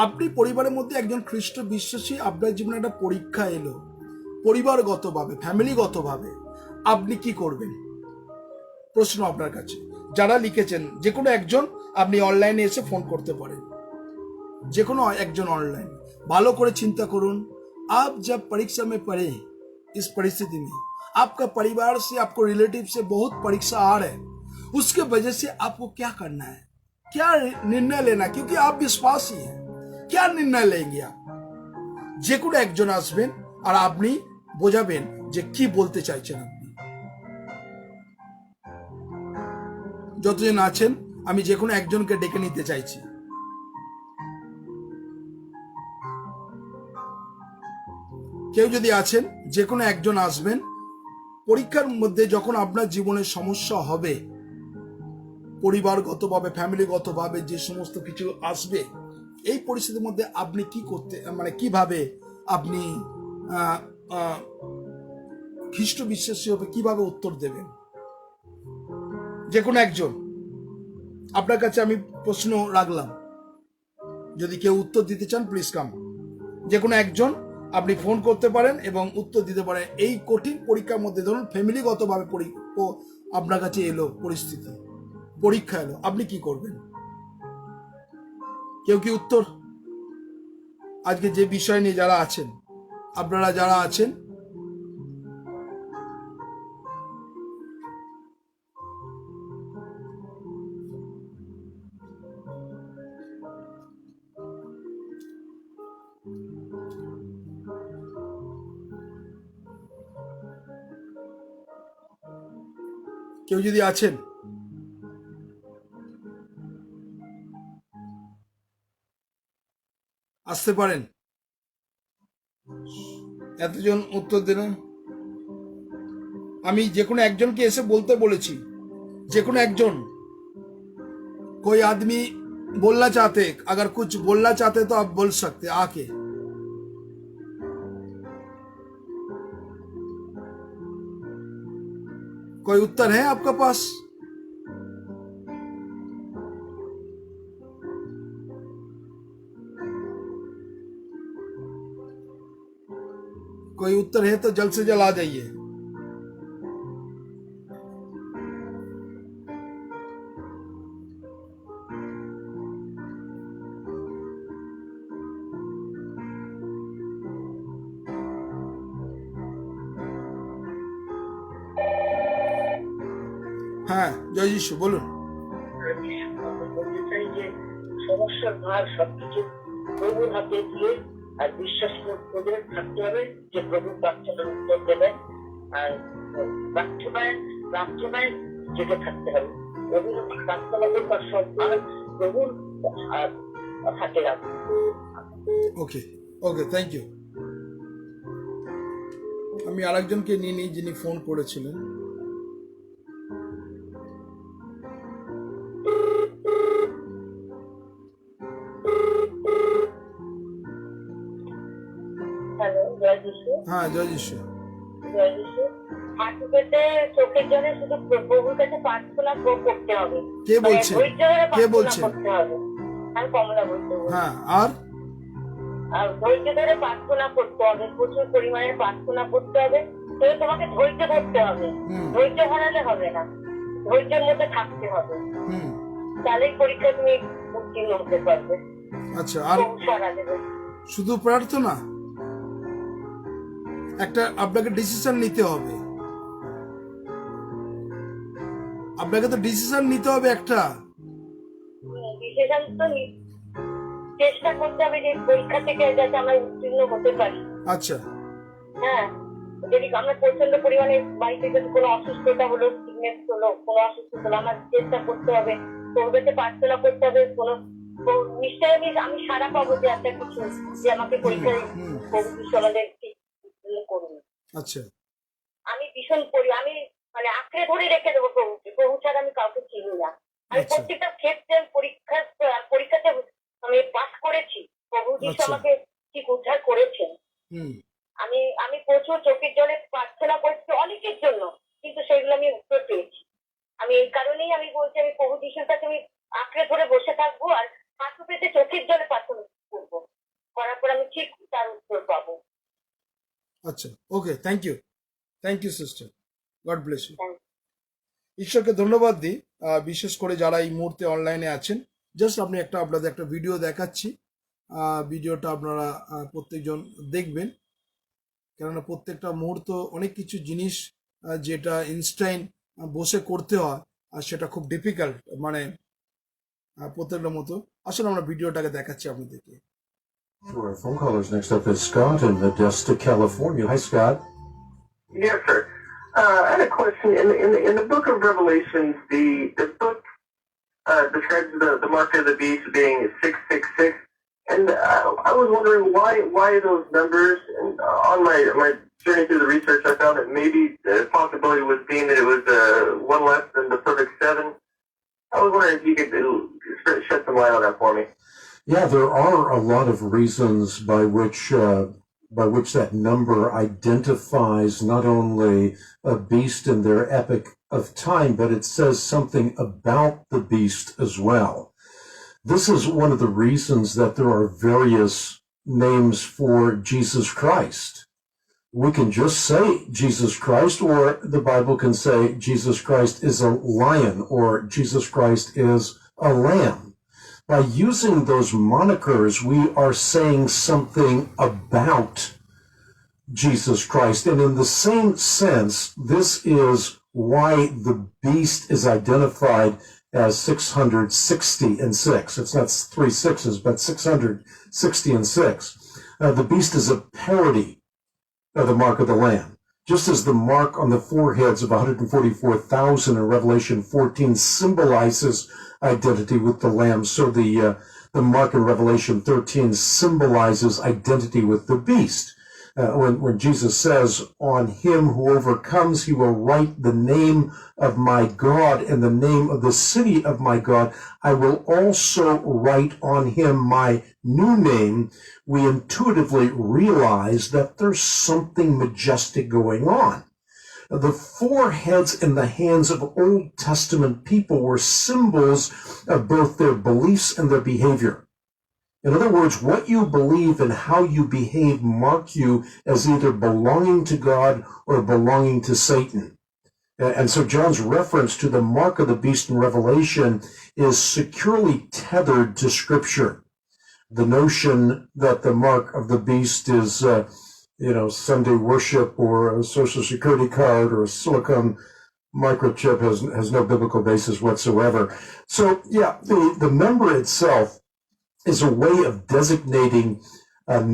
আপনি পরিবারের মধ্যে একজন খ্রিস্ট বিশ্বাসী, আপনার জীবনে একটা পরীক্ষা এলো পরিবারগতভাবে, ফ্যামিলিগতভাবে, আপনি কি করবেন? প্রশ্ন আপনার কাছে। যারা লিখেছেন যে কোনো একজন, আপনি অনলাইনে এসে ফোন করতে পারেন, যে কোনো একজন অনলাइन। ভালো করে চিন্তা করুন। आप जब परीक्षा में पढ़े, इस परिस्थिति में आपका परिवार से, आपको रिलेटिव से बहुत परीक्षा आ रहा है, उसके वजह से आपको क्या करना है, क्या निर्णय लेना, क्योंकि आप विश्वासी हैं, क्या निर्णय लेंगे आप? যে কোনো একজন আসবেন আর আপনি বোঝাবেন যে কি বলতে চাইছেন আপনি। যতজন আছেন আমি যে কোনো একজনকে ডেকে নিতে চাইছি। কেউ যদি আছেন, যে কোনো একজন আসবেন। পরীক্ষার মধ্যে যখন আপনার জীবনে সমস্যা হবে, পরিবারগতভাবে, ফ্যামিলিগতভাবে যে সমস্ত কিছু আসবে, এই পরিস্থিতির মধ্যে আপনি কি করতে, মানে কিভাবে আপনি খ্রিস্ট বিশ্বাসী হবে, কিভাবে উত্তর দেবেন? যে কোনো একজন, আপনার কাছে আমি প্রশ্ন রাখলাম, যদি কেউ উত্তর দিতে চান প্লিজ কাম। যে কোনো একজন আপনি ফোন করতে পারেন এবং উত্তর দিতে পারেন। এই কঠিন পরীক্ষার মধ্যে ধরুন ফ্যামিলিগতভাবে আপনার কাছে এলো পরিস্থিতি, পরীক্ষা এলো, আপনি কি করবেন? কেউ কি উত্তর? আজকে যে বিষয় নিয়ে যারা আছেন, আপনারা যারা আছেন, কেউ যদি আছেন আসতে পারেন। এতজন উত্তর দিলেন। আমি যে কোনো একজনকে এসে বলতে বলেছি, যে কোনো একজন। कोई आदमी बोलना चाहते, अगर कुछ बोलना चाहते तो आप बोल सकते आके। कोई उत्तर है आपका पास? कोई उत्तर है तो जल्द से जल्द आ जाइए। হ্যাঁ, জয় যিশু, বলুন। বলতে চাই যে সমস্যার ভার সবকিছু প্রভুর হাতে দিয়ে আর বিশ্বাস করে থাকতে হবে যে প্রভু প্রার্থনার উত্তর দেবেন, আর প্রার্থনায় জেগে থাকতে হবে। প্রভুর প্রার্থনা করবার সব ভার প্রভুর হাতে রাখবে। ওকে ওকে, থ্যাংক ইউ। আমি আরেকজনকে নিয়ে নিই যিনি ফোন করেছিলেন। হ্যালো, জয় যিশু। হ্যাঁ, জয় যিশু। জয় যিশু। হাঁটু পেতে চোখের জলে শুধু প্রভুর কাছে প্রার্থনা করতে হবে। কে বলছেন? ধৈর্য ধরে কে প্রার্থনা বলছেন? করতে হবে। আমি কমলা বলতে বলছি। হ্যাঁ, আর আর ধৈর্য ধরে প্রার্থনা করতে হবে, প্রচুর পরিমাণে প্রার্থনা করতে হবে। তবে তোমাকে ধৈর্য ধরতে হবে, ধৈর্য হারালে হবে না, ধৈর্যের মধ্যে থাকতে হবে, হুম, তাহলেই পরীক্ষা তুমি উত্তীর্ণ হতে পারবে। আচ্ছা, আর সারা দেবে। শুধু প্রার্থনা? একটা আপনাকে ডিসিশন নিতে হবে, আপনাকে তো ডিসিশন নিতে হবে একটা। বিশেষণ তো চেষ্টা করতে হবে যে পরীক্ষা থেকে যাতে আমরা উত্তীর্ণ হতে পারি। আচ্ছা, হ্যাঁ, যদি আমরা প্রচন্ড পরিমাণে বাড়িতে যদি কোনো অসুস্থতা হলো, সিকনেস হলো, কোনো অসুস্থতা হলো, আমার চেষ্টা করতে হবে, তোর কাছে প্রার্থনা করতে হবে। কোনো নিশ্চয়ই আমি সারা পাবো যে একটা কিছু, যে আমাকে পরীক্ষায় আমাদের করুন। আচ্ছা, আমি ভীষণ আমি মানে আঁকড়ে ধরে রেখে দেবো প্রভুকে। প্রভু ছাড়া আমি কাউকে চিনি না। আমি প্রত্যেকটা ক্ষেত্রে পরীক্ষাতে আমি পাস করেছি। প্রভু যিশু আমাকে ঠিক উদ্ধার করেছেন। আমি প্রচুর চোখের জলে প্রার্থনা করেছি অনেকের জন্য, কিন্তু সেগুলো আমি উত্তর পেয়েছি। আমি এই কারণেই আমি বলছি, আমি প্রভু যিশুর কাছে আমি আঁকড়ে ধরে বসে থাকবো আর হাঁটু পেতে চোখের জলে প্রার্থনা করবো, করার পর আমি ঠিক তার উত্তর পাবো। আচ্ছা, okay, thank you sister, God bless you. ঈশ্বরকে ধন্যবাদ দিই। বিশেষ করে যারা এই মুহূর্তে অনলাইনে আছেন, জাস্ট আপনি আপনাদের একটা ভিডিও দেখাচ্ছি। ভিডিওটা আপনারা প্রত্যেকজন দেখবেন, কেননা প্রত্যেকটা মুহূর্ত অনেক কিছু জিনিস যেটা ইনস্ট্যান্ট বসে করতে হয়, আর সেটা খুব ডিফিকাল্ট, মানে প্রত্যেকটা মতো। আসলে আমরা ভিডিওটাকে দেখাচ্ছি আপনাদেরকে। Sure. Phone callers. Next up is Scott in Modesto, California. Hi, Scott. Yes, sir. I had a question. In the book of Revelations, the book describes the mark of the beast being 666, and I was wondering why those numbers. And on my journey through the research, I found that maybe the possibility was being that it was one less than the perfect 7. I was wondering if you could shed some light on that for me. Yeah, there are a lot of reasons by which that number identifies not only a beast in their epic of time, but it says something about the beast as well. This is one of the reasons that there are various names for Jesus Christ. We can just say Jesus Christ, or the Bible can say Jesus Christ is a lion, or Jesus Christ is a lamb. By using those monikers, we are saying something about Jesus Christ. And in the same sense, this is why the beast is identified as 660 and 6. It's not 3 6s, but 660 and 6. The beast is a parody of the mark of the Lamb. Just as the mark on the foreheads of 144,000 in Revelation 14 symbolizes identity with the Lamb, so the mark in Revelation 13 symbolizes identity with the beast. When Jesus says, on him who overcomes, he will write the name of my God and the name of the city of my God. I will also write on him my new name. We intuitively realize that there's something majestic going on. The foreheads and the hands of Old Testament people were symbols of both their beliefs and their behavior. In other words, what you believe and how you behave mark you as either belonging to God or belonging to Satan. And so John's reference to the mark of the beast in Revelation is securely tethered to Scripture. The notion that the mark of the beast is, Sunday worship or a Social Security card or a silicon microchip has no biblical basis whatsoever. So, the member itself is a way of designating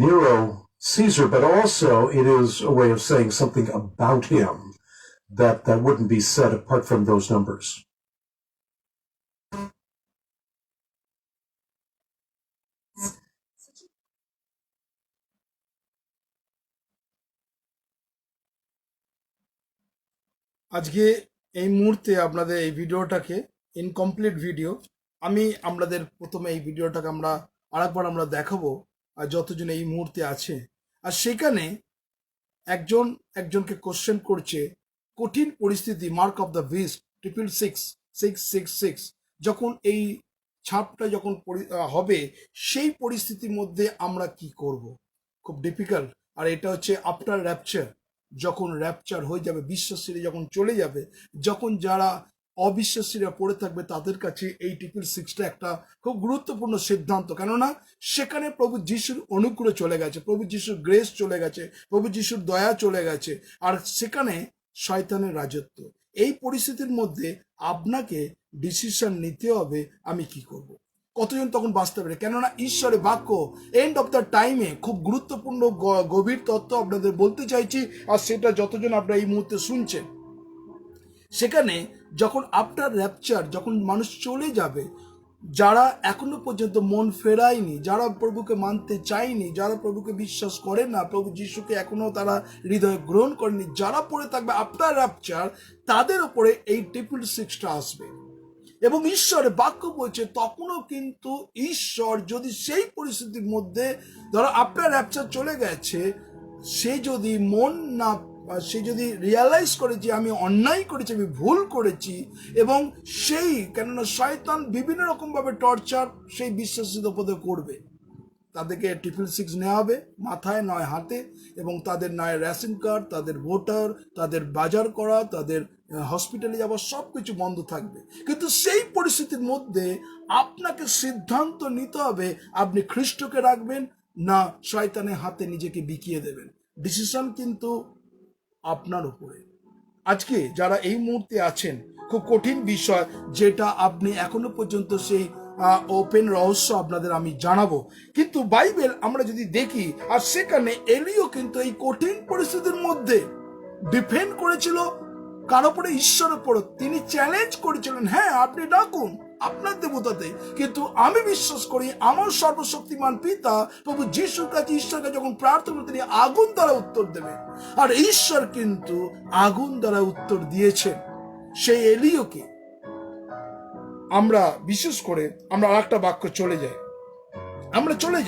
Nero Caesar, but also it is a way of saying something about him that wouldn't be said apart from those numbers. আজকে এই মুহূর্তে আপনাদের এই ভিডিওটাকে incomplete video, আমি আপনাদের প্রথমে এই ভিডিওটাকে আরেকবার আমরা দেখাবো আর যতজন এই মুহূর্তে আছে। আর সেখানে একজনকে কোশ্চেন করছে, কঠিন পরিস্থিতি, মার্ক অফ দ্য বিস্ট 666 যখন এই ছাপটা যখন হবে, সেই পরিস্থিতির মধ্যে আমরা কি করব, খুব ডিফিকাল্ট। আর এটা হচ্ছে আফটার র্যাপচার, যখন র্যাপচার হয়ে যাবে, বিশ্বাসীরা যখন চলে যাবে, যখন যারা অবিশ্বাসীরা পড়ে থাকবে তাদের কাছে এই 666টা একটা খুব গুরুত্বপূর্ণ সিদ্ধান্ত। কেননা সেখানে প্রভু যিশুর অনুগ্রহ চলে গেছে, প্রভু যিশুর গ্রেস চলে গেছে, প্রভু যিশুর দয়া চলে গেছে, আর সেখানে শয়তানের রাজত্ব। এই পরিস্থিতির মধ্যে আপনাকে ডিসিশন নিতে হবে, আমি কি করব। কতজন তখন বাঁচতে পারে, কেননা ঈশ্বরের বাক্য এন্ড অফ দ্য টাইমে খুব গুরুত্বপূর্ণ গভীর তত্ত্ব আপনাদের বলতে চাইছি। আর সেটা যতজন আপনারা এই মুহূর্তে শুনছেন, সেখানে যখন আফটার র্যাপচার, যখন মানুষ চলে যাবে, যারা এখনো পর্যন্ত মন ফেরায়নি, যারা প্রভুকে মানতে চায়নি, যারা প্রভুকে বিশ্বাস করে না, প্রভু যিশুকে এখনো তারা হৃদয়ে গ্রহণ করেনি, যারা পড়ে থাকবে আফটার র্যাপচার, তাদের উপরে এই 666টা আসবে। এবং ঈশ্বরের বাক্য বলছে তখনও কিন্তু ঈশ্বর যদি সেই পরিস্থিতির মধ্যে, ধরো আফটার র্যাপচার চলে গেছে, সে যদি সে যদি রিয়ালাইজ করে যে আমি অন্যায় করেছি, আমি ভুল করেছি, এবং কেননা শয়তান বিভিন্ন রকমভাবে টর্চার সেই বিশ্বাসীদের উপরে করবে, তাদেরকে 666 নেওয়া হবে, মাথায় নয় হাতে, এবং তাদের নয় রেশন কার্ড, তাদের ভোটার, তাদের বাজার করা, তাদের হসপিটালে যাওয়া, সব কিছু বন্ধ থাকবে। কিন্তু সেই পরিস্থিতির মধ্যে আপনাকে সিদ্ধান্ত নিতে হবে, আপনি খ্রিস্টকে রাখবেন না শয়তানের হাতে নিজেকে বিকিয়ে দেবেন। ডিসিশন কিন্তু আপনার উপরে। আজকে যারা এই মুহূর্তে আছেন, খুব কঠিন বিষয় যেটা আপনি এখনো পর্যন্ত সেই ওপেন রহস্য আপনাদের আমি জানাবো, কিন্তু বাইবেল আমরা যদি দেখি, আর সেখানে এলিও কিন্তু এই কঠিন পরিস্থিতির মধ্যে ডিফেন্ড করেছিল কার উপরে, ঈশ্বরের উপর। তিনি চ্যালেঞ্জ করেছিলেন, হ্যাঁ আপনি ডাকুন আপনার দেবতাতে, কিন্তু আমি বিশ্বাস করি আমার সর্বশক্তিমান পিতা প্রভু যিশুর কাছে, ঈশ্বরকে যখন প্রার্থনা, তিনি আগুন দ্বারা উত্তর দেবেন। আর ঈশ্বর কিন্তু আগুন দ্বারা উত্তর দিয়েছেন সেই এলিওকে। আমরা বিশেষ করে আমরা আরেকটা বাক্য চলে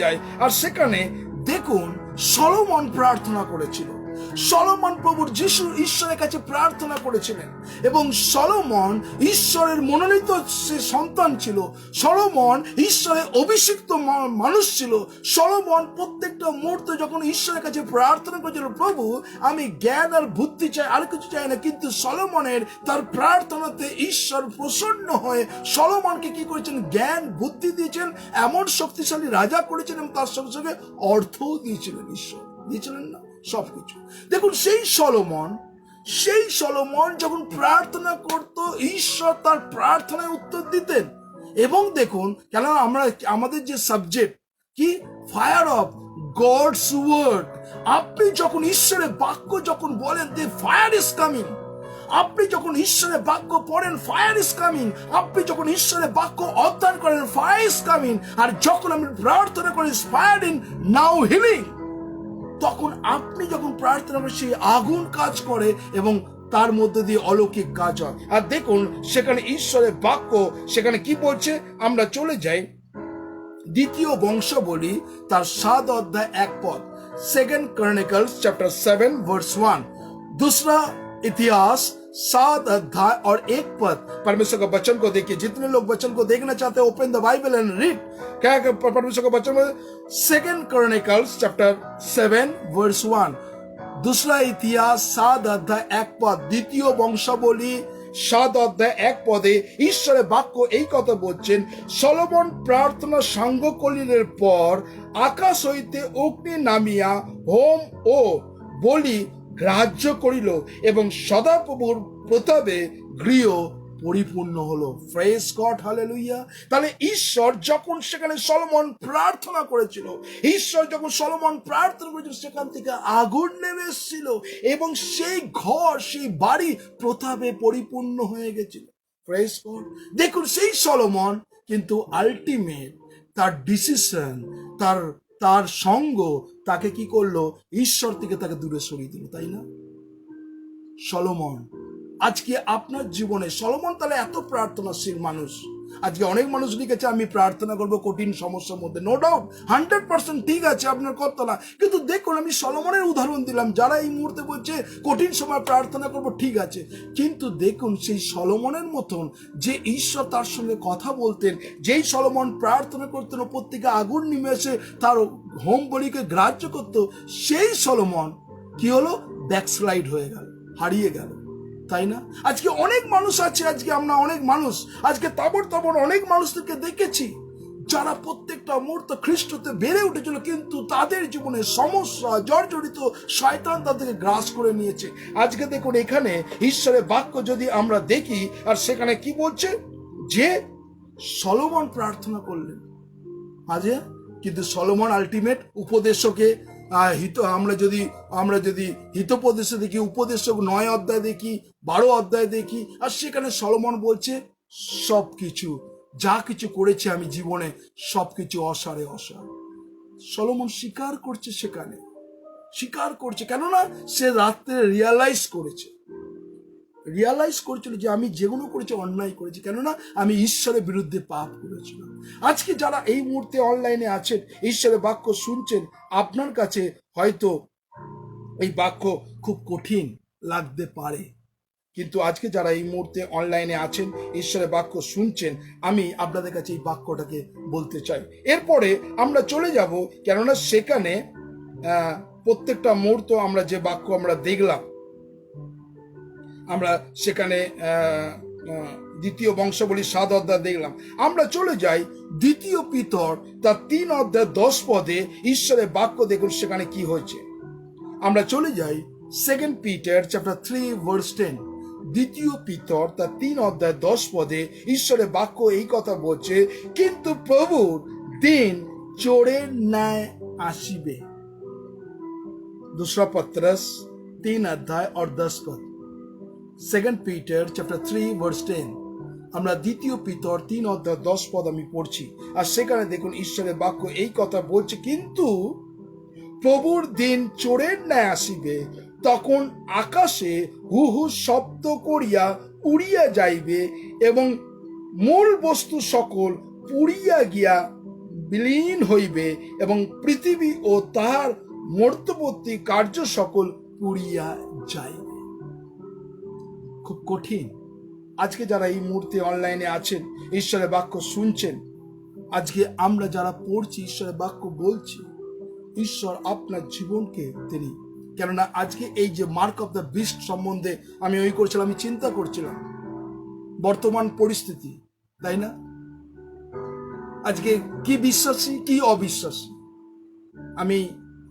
যাই, আর সেখানে দেখুন সলোমন প্রার্থনা করেছিল, সলোমন প্রভুর যিশু ঈশ্বরের কাছে প্রার্থনা করেছিলেন, এবং সলোমন ঈশ্বরের মনোনীত সে সন্তান ছিল। সলোমন ঈশ্বরের অভিষিক্ত মানুষ ছিল। সলোমন প্রত্যেকটা মুহূর্তে যখন ঈশ্বরের কাছে প্রার্থনা করেছিল, প্রভু আমি জ্ঞান আর বুদ্ধি চাই, আর কিছু চাই না, কিন্তু সলোমনের তার প্রার্থনাতে ঈশ্বর প্রসন্ন হয়ে সলোমনকে কি করেছেন? জ্ঞান বুদ্ধি দিয়েছেন, এমন শক্তিশালী রাজা করেছেন, এবং তার সঙ্গে সঙ্গে অর্থও দিয়েছিলেন। ঈশ্বর দিয়েছিলেন না সবকিছু। দেখুন সেই সলোমন যখন প্রার্থনা করত, ঈশ্বর তার প্রার্থনায় উত্তর দিতেন। এবং দেখুন, কেন আমাদের যে সাবজেক্ট কি, ফায়ার অফ গডস ওয়ার্ড, আপনি যখন ঈশ্বরের বাক্য যখন বলেন, যে ফায়ার ইজ কামিং, আপনি যখন ঈশ্বরের বাক্য পড়েন, ফায়ার ইজ কামিং, আপনি যখন ঈশ্বরের বাক্য অধ্যয়ন করেন, ফায়ার ইজ কামিং, আর যখন আপনি প্রার্থনা করেন, ফায়ার ইন নাও হিলিং, তখন আপনি যখন প্রার্থনা করেন সেই আগুন কাজ করে এবং তার মধ্যে দিয়ে অলৌকিক কাজ হয়। আর দেখুন সেখানে ঈশ্বরের বাক্য সেখানে কি বলছে, আমরা চলে যাই দ্বিতীয় বংশাবলী তার 7 অধ্যায় 1 পদ, 2 Chronicles chapter 7 verse 1, दूसरा इतिहास 7 अध्याय और 1 पद। परमेश्वर का वचन को देखिए, जितने लोग वचन को देखना चाहते हैं, open the Bible and read. क्या है परमेश्वर का वचन में? 2 Chronicles chapter 7 verse 1, दूसरा इतिहास 7 अध्याय 1 पद, দ্বিতীয় বংশাবলী 7 অধ্যায় 1 পদে ঈশ্বরের বাক্য এই কথা বলছেন, সলোমন প্রার্থনা সাঙ্গ করিলের পর আকাশ হইতে অগ্নি নামিয়া হোম ও বলি গ্রাহ্য করিল, এবং সদাপ্রভুর প্রতাপে গৃহ পরিপূর্ণ হলো। Praise God, hallelujah. তাহলে ঈশ্বর যখন সেখানে সলোমন প্রার্থনা করেছিল, ঈশ্বর যখন সলোমন প্রার্থনা করেছিল, সেখান থেকে আগুন নেমে এসেছিল, এবং সেই ঘর, সেই বাড়ি প্রতাপে পরিপূর্ণ হয়ে গেছিল। Praise God. দেখুন সেই সলোমন কিন্তু আলটিমেট তার ডিসিশন, তার সঙ্গ তাকে কি করলো? ঈশ্বর থেকে তাকে দূরে সরিয়ে দিল, তাই না? সলোমন আজকে আপনার জীবনে, সলোমন তাহলে এত প্রার্থনাশীল মানুষ। আজকে অনেক মানুষ লিখেছে আমি প্রার্থনা করবো কঠিন সমস্যার মধ্যে, নো ডাউট 100% ঠিক আছে, আপনার কথা না, কিন্তু দেখুন আমি সলোমনের উদাহরণ দিলাম, যারা এই মুহূর্তে বলছে কঠিন সময় প্রার্থনা করবো, ঠিক আছে, কিন্তু দেখুন সেই সলোমনের মতন যে ঈশ্বর তার সঙ্গে কথা বলতেন, যেই সলোমন প্রার্থনা করতেন ওপর থেকে আগুন নেমে এসে তার হোম বলিকে গ্রাহ্য করতো, সেই সলোমন কি হলো? ব্যাকস্লাইড হয়ে গেল, হারিয়ে গেল, তাই না? আজকে অনেক মানুষ আছে, আজকে আমরা অনেক মানুষ, আজকে তাবড় অনেক মানুষদেরকে দেখেছি যারা প্রত্যেকটা মুহূর্ত খ্রিস্টতে বেড়ে উঠেছিল, কিন্তু তাদের জীবনে সমস্যা জর্জরিত, শয়তান তাদেরকে গ্রাস করে নিয়েছে। আজকে দেখুন এখানে ঈশ্বরের বাক্য যদি আমরা দেখি, আর সেখানে কি বলছে যে সলোমন প্রার্থনা করলেন, আজকে কিন্তু সলোমন আলটিমেট উপদেশকে আমরা যদি হিতোপদেশে দেখি, উপদেশক 9 অধ্যায় দেখি, 12 অধ্যায় দেখি, আর সেখানে সলোমন বলছে সবকিছু যা কিছু করেছে আমি জীবনে সবকিছু অসারে অসার। সলোমন স্বীকার করছে, সেখানে স্বীকার করছে, কেননা সে রাত্রে রিয়ালাইজ করেছিল যে আমি যেগুলো করেছি অন্যায় করেছি, কেননা আমি ঈশ্বরের বিরুদ্ধে পাপ করেছিলাম। আজকে যারা এই মুহূর্তে অনলাইনে আছেন, ঈশ্বরের বাক্য শুনছেন, আপনার কাছে হয়তো এই বাক্য খুব কঠিন লাগতে পারে, কিন্তু আজকে যারা এই মুহূর্তে অনলাইনে আছেন, ঈশ্বরের বাক্য শুনছেন, আমি আপনাদের কাছে এই বাক্যটাকে বলতে চাই। এরপরে আমরা চলে যাব, কেননা সেখানে প্রত্যেকটা মুহূর্ত আমরা যে বাক্য আমরা দেখলাম, আমরা সেখানে দ্বিতীয় বংশাবলী 7 অধ্যায় দেখলাম। আমরা চলে যাই দ্বিতীয় পিতর তার 3 অধ্যায় 10 পদে ঈশ্বরের বাক্য, দেখুন সেখানে কি হয়েছে। আমরা চলে যাই 2 Peter chapter 3 verse 10, দ্বিতীয় পিতর তার 3 অধ্যায় 10 পদে ঈশ্বরের বাক্য এই কথা বলছে, কিন্তু প্রভুর দিন চোরের ন্যায় আসিবে। दूसरा पत्रस 3 अध्याय और 10 पद, 2 Peter chapter 3 verse 10। আমরা দ্বিতীয় পিতর 3 অধ্যায় 10 পদ আমি পড়ছি, আর সেখানে দেখুন ঈশ্বরের বাক্য এই কথা বলছে, কিন্তু প্রভুর দিন চোরের ন্যায় আসিবে, তখন আকাশে হু হু শব্দ করিয়া উড়িয়া যাইবে, এবং মূল বস্তু সকল পুড়িয়া গিয়া বিলীন হইবে, এবং পৃথিবী ও তাহার মধ্যবর্তী কার্য সকল পুড়িয়া যাইবে। খুব কঠিন। আজকে যারা এই মুহূর্তে অনলাইনে আছেন, ঈশ্বরের বাক্য শুনছেন, আজকে আমরা যারা পড়ছি, ঈশ্বরের বাক্য বলছি, ঈশ্বর আপনার জীবনকে তিনি, কেননা আজকে এই যে মার্ক অফ দ্য বিস্ট সম্বন্ধে আমি করছিলাম, আমি চিন্তা করছিলাম বর্তমান পরিস্থিতি, তাই না? আজকে কি বিশ্বাসী কি অবিশ্বাসী, আমি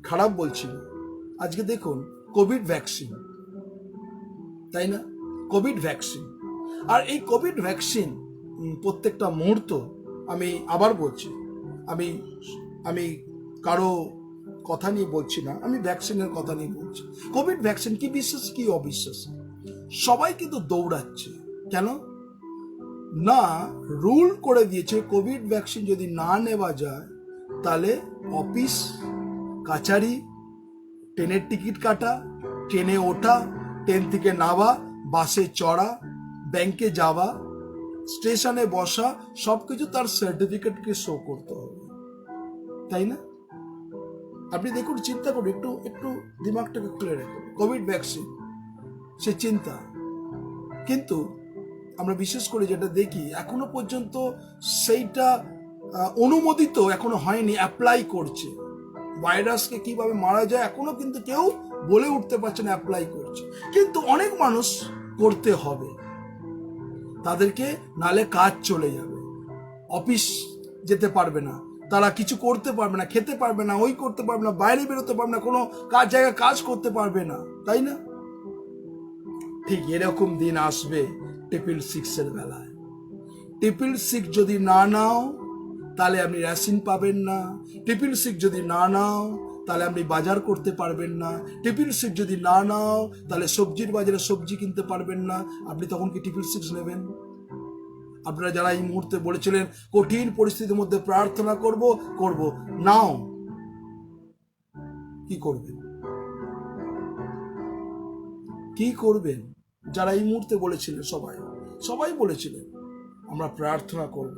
খারাপ বলছি না। আজকে দেখুন কোভিড ভ্যাকসিন, তাই না? কোভিড ভ্যাকসিন, আর এই কোভিড ভ্যাকসিন প্রত্যেকটা মুহূর্ত, আমি আবার বলছি, আমি আমি কারো কথা নিয়ে বলছি না, আমি ভ্যাকসিনের কথা নিয়ে বলছি। কোভিড ভ্যাকসিন কি বিশ্বাস কি অবিশ্বাস, সবাই কিন্তু দৌড়াচ্ছে। কেন না? রুল করে দিয়েছে কোভিড ভ্যাকসিন যদি না নেওয়া যায় তাহলে অফিস কাছারি, ট্রেনের টিকিট কাটা, ট্রেনে ওঠা, ট্রেন থেকে নামা, বাসে চড়া, ব্যাংকে যাওয়া, স্টেশনে বসা, সবকিছু তার সার্টিফিকেটকে শো করতে হবে, তাই না? আপনি দেখুন, চিন্তা করুন, একটু একটু দিমাগটাকে খুলে রেখে, কোভিড ভ্যাকসিন সে চিন্তা, কিন্তু আমরা বিশেষ করে যেটা দেখি এখনো পর্যন্ত সেইটা অনুমোদিত এখনো হয়নি, অ্যাপ্লাই করছে। ভাইরাসকে কিভাবে মারা যায় এখনো কিন্তু কেউ বলে উঠতে পারছে না, অ্যাপ্লাই করছে। কিন্তু অনেক মানুষ করতে হবে তাদেরকে, নালে কাজ চলে যাবে, অফিস যেতে পারবে না, তারা কিছু করতে পারবে না, খেতে পারবে না, ওই করতে পারবে না, বাইরে বেরোতে পারবে না, কোনো কাজ জায়গায় কাজ করতে পারবে না, তাই না? ঠিক এরকম দিন আসবে 666 বেলায়। 666 যদি না নাও তাহলে আপনি রেশন পাবেন না। 666 যদি না নাও তাহলে আপনি বাজার করতে পারবেন না। 666 যদি না নাও তাহলে সবজির বাজারে সবজি কিনতে পারবেন না। আপনি তখন কি 666 নেবেন? আপনারা যারা এই মুহূর্তে বলেছিলেন কঠিন পরিস্থিতির মধ্যে প্রার্থনা করব, নাও, কি করবেন? কি করবেন? যারা এই মুহূর্তে বলেছিলেন, সবাই বলেছিলেন আমরা প্রার্থনা করব,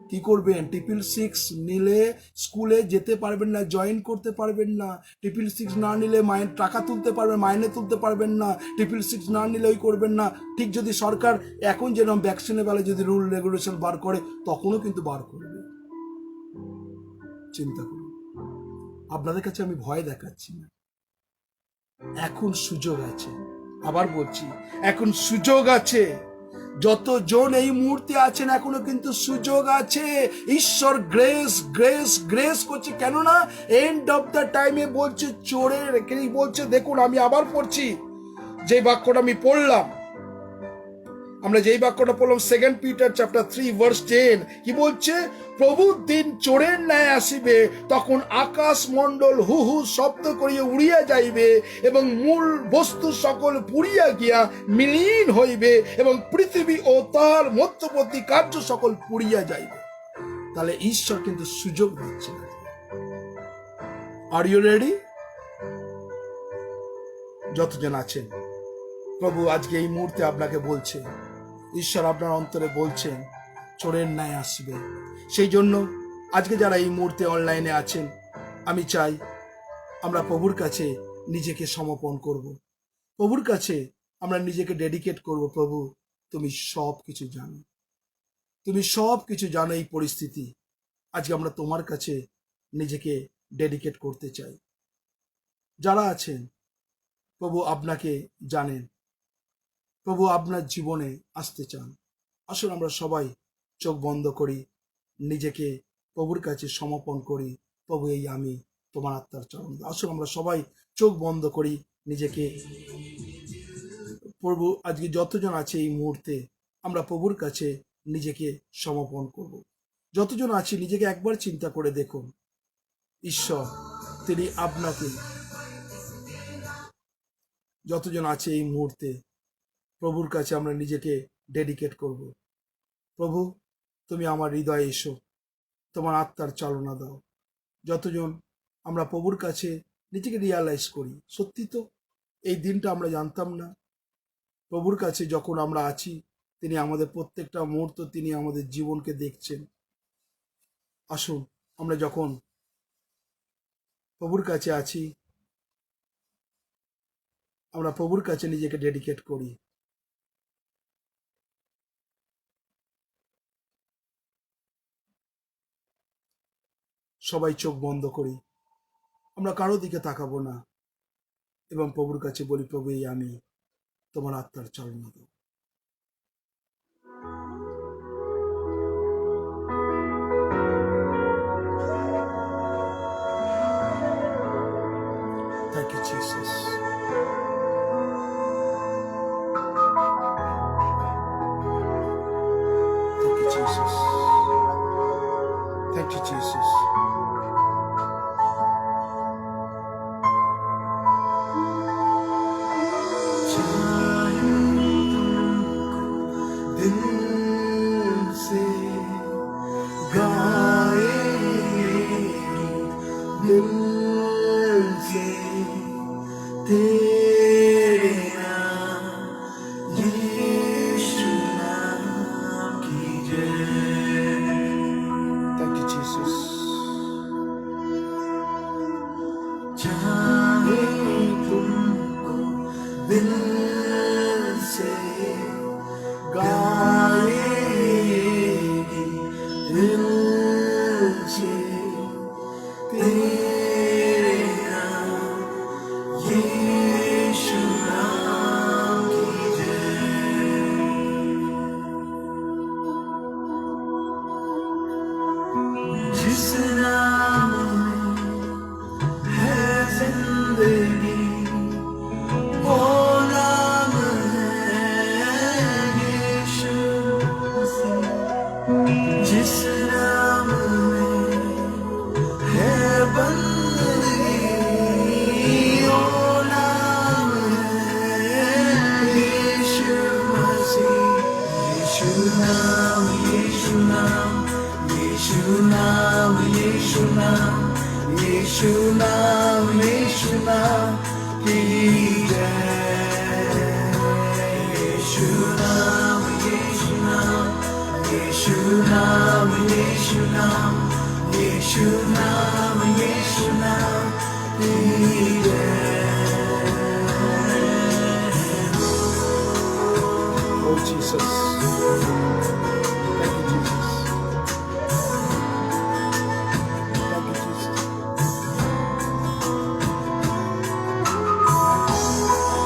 কি করবেন? 666 নিলে স্কুলে যেতে পারবেন না, জয়েন করতে পারবেন না। 666 না নিলে টাকা তুলতে পারবেন, মাইনে তুলতে পারবেন না। 666 না নিলে ওই করবেন না। ঠিক যদি সরকার এখন যেরকম ভ্যাকসিনের বেলায় যদি রুল রেগুলেশন বার করে, তখনও কিন্তু বার করবে। চিন্তা করুন। আপনাদের কাছে আমি ভয় দেখাচ্ছি না, এখন সুযোগ আছে। আবার বলছি, এখন সুযোগ আছে। যতজন এই মুহূর্তে আছেন এখনো কিন্তু সুযোগ আছে। ঈশ্বর গ্রেস গ্রেস গ্রেস করছে, কেননা এন্ড অফ দ্য টাইমে বলছে চোরের বলছে, দেখুন আমি আবার পড়ছি যে বাক্যটা আমি পড়লাম, আমরা যেই বাক্যটা পড়লাম 2 পিটার চ্যাপ্টার 3 ভার্স 10, কি বলছে? প্রভুর দিন চোরের ন্যায় আসিবে, তখন আকাশ মণ্ডল হু হু শব্দ করিয়া উড়িয়া যাইবে, এবং মূল বস্তু সকল পুড়িয়া গিয়া মিলীন হইবে, এবং পৃথিবী ও তার মধ্যবর্তী কার্য সকল পুড়িয়া যাইবে। তাহলে ঈশ্বর কিন্তু সুযোগ দিচ্ছে। Are you ready? যতজন আছেন, প্রভু আজকে এই মুহূর্তে আপনাকে বলছে, ঈশ্বর আপনার অন্তরে বলছেন চোরের ন্যায় আসবে। সেই জন্য আজকে যারা এই মুহূর্তে অনলাইনে আছেন, আমি চাই আমরা প্রভুর কাছে নিজেকে সমর্পণ করব, প্রভুর কাছে আমরা নিজেকে ডেডিকেট করব। প্রভু তুমি সব কিছু জানো, তুমি সব কিছু জানো এই পরিস্থিতি। আজকে আমরা তোমার কাছে নিজেকে ডেডিকেট করতে চাই। যারা আছেন প্রভু আপনাকে জানেন, প্রভু আপনার জীবনে আসতে চান, আসুন আমরা সবাই চোখ বন্ধ করি, নিজেকে প্রভুর কাছে সমর্পণ করি। প্রভু এই আমি তোমার আত্মার চরণ। আসুন আমরা সবাই চোখ বন্ধ করি, নিজেকে প্রভু আজকে যতজন আছে এই মুহূর্তে আমরা প্রভুর কাছে নিজেকে সমর্পণ করব। যতজন আছি নিজেকে একবার চিন্তা করে দেখুন, ঈশ্বর তিনি আপনাকে, যতজন আছে এই মুহূর্তে প্রভুর কাছে আমরা নিজেকে ডেডিকেট করব। প্রভু তুমি আমার হৃদয়ে এসো, তোমার আত্মার চালনা দাও। যতজন আমরা প্রভুর কাছে নিজেকে রিয়ালাইজ করি, সত্যি তো এই দিনটা আমরা জানতাম না, প্রভুর কাছে যখন আমরা আছি তিনি আমাদের প্রত্যেকটা মুহূর্ত, তিনি আমাদের জীবনকে দেখছেন। আসুন আমরা যখন প্রভুর কাছে আছি আমরা প্রভুর কাছে নিজেকে ডেডিকেট করি। সবাই চোখ বন্ধ করি, আমরা কারো দিকে তাকাবো না এবং প্রভুর কাছে বলি, প্রভু এই আমি তোমার আত্মার চালনা দাও। Thank you, Jesus. Thank you, Jesus. Thank you, Jesus. दिल से गाए, दिल से तेरे नाम यीशु नाम की जय। Thank you, Jesus. चाहे तुमको दिल से गाएगी, दिल से तेरे नाम यीशु नाम की जय। जिस नाम में है जिंदगी, वो नाम है यीशु मसीह। जिस नाम में है बंदगी, वो नाम है यीशु मसीह। यीशु नाम, यीशु नाम, यीशु नाम, यीशु नाम, यीशु नाम, यीशु नाम की जय। यीशु नाम, यीशु नाम, यीशु नाम, यीशु नाम, यीशु नाम, यीशु नाम की जय। Oh, Jesus. Thank you, Jesus. Thank you, Jesus.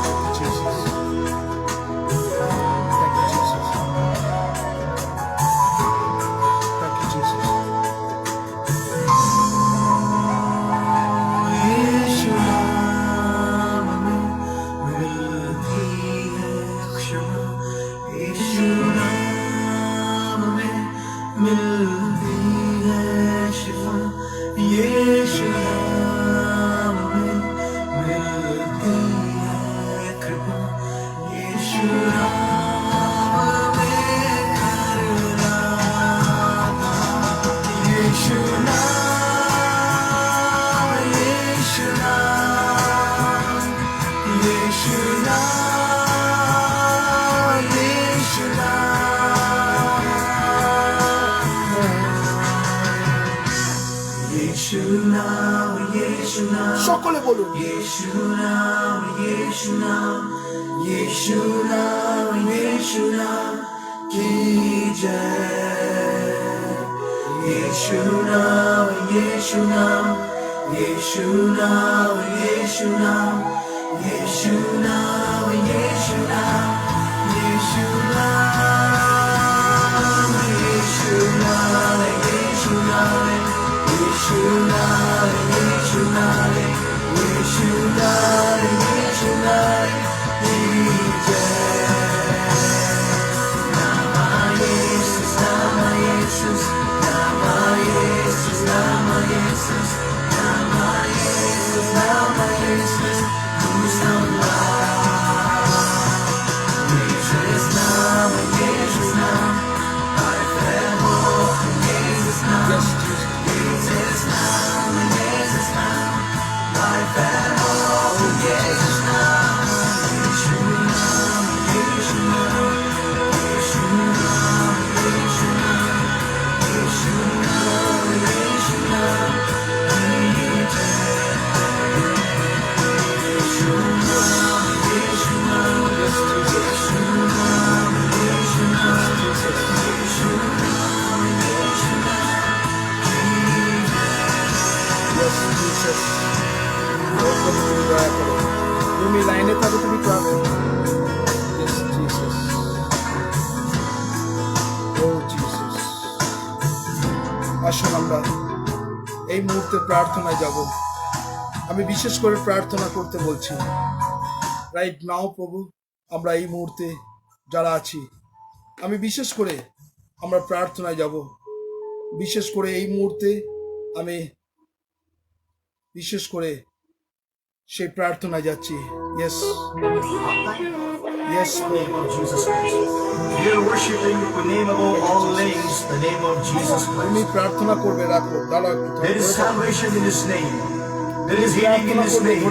Thank you, Jesus. Thank you, Jesus. Thank you, Jesus. यीशु नाम में मिलती है क्षमा, यीशु नाम में मिलती है शिफा, यीशु नाम में मिलती है कृपा, यीशु नाम में करुणा, यीशु नाम, यीशु नाम, यीशु नाम, यीशु नाम, यीशु नाम, यीशु नाम, সকলে বলুন, यीशु नाम, यीशु नाम, यीशु नाम, यीशु नाम की जय। यीशु नाम, यीशु नाम, यीशु नाम, यीशु नाम, यीशु नाम, यीशु नाम, यीशु नाम, यीशु नाम, यीशु नाम, यीशु नाम, यीशु नाम, यीशु नाम, यीशु नाम की जय। Nama Jesus, Nama Jesus, Nama Jesus, Nama Jesus, Nama Jesus, Nama Jesus, who's alive. Yes, Jesus. ও প্রভু তুমি দয়া করো। তুমি লাইনে থাকো, তুমি প্রার্থনা করো। Yes, Jesus. Oh, Jesus. আসুন আমরা এই মুহূর্তে প্রার্থনায় যাব। আমি বিশেষ করে প্রার্থনা করতে বলছি রাইট নাও প্রভু। আমরা এই মুহূর্তে যারা আছি, আমি বিশেষ করে আমরা প্রার্থনায় যাব। বিশেষ করে এই মুহূর্তে আমি বিশেষ করে সেই প্রার্থনায় যাচ্ছি। Yes yes The name of Jesus Christ. We are worshiping the name above all names, the name of Jesus তুমি Christ. প্রার্থনা করবে, রাখো, দাঁড়াও। There is salvation in His name. There is healing in His name.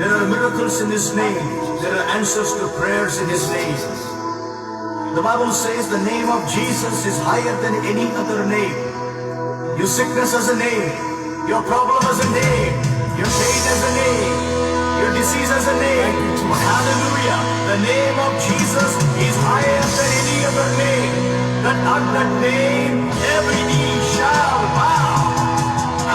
There are miracles in His name. There are answers to prayers in His name. The Bible says the name of Jesus is higher than any other name. Your sickness has a name. Your problem has a name. Your pain has a name. Your disease has a name. Hallelujah. The name of Jesus is higher than any other name. That at that name every knee shall bow.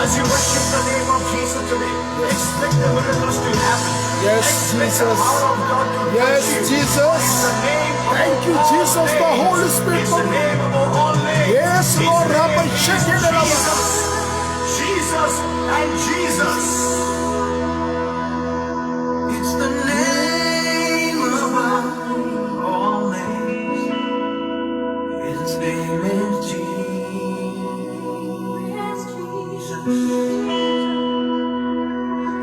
As you worship the name of Jesus today, expect the miracles to happen. Yes, Expect the Jesus. power of God to Yes, touch you. Jesus. It's the name above Thank you, all Jesus, the names. Holy Spirit. It's the name above all names. Yes, His Lord, name Rabbi, is shake it, Rabbi. Jesus. Jesus and Jesus. It's the name above all names. His name is Jesus.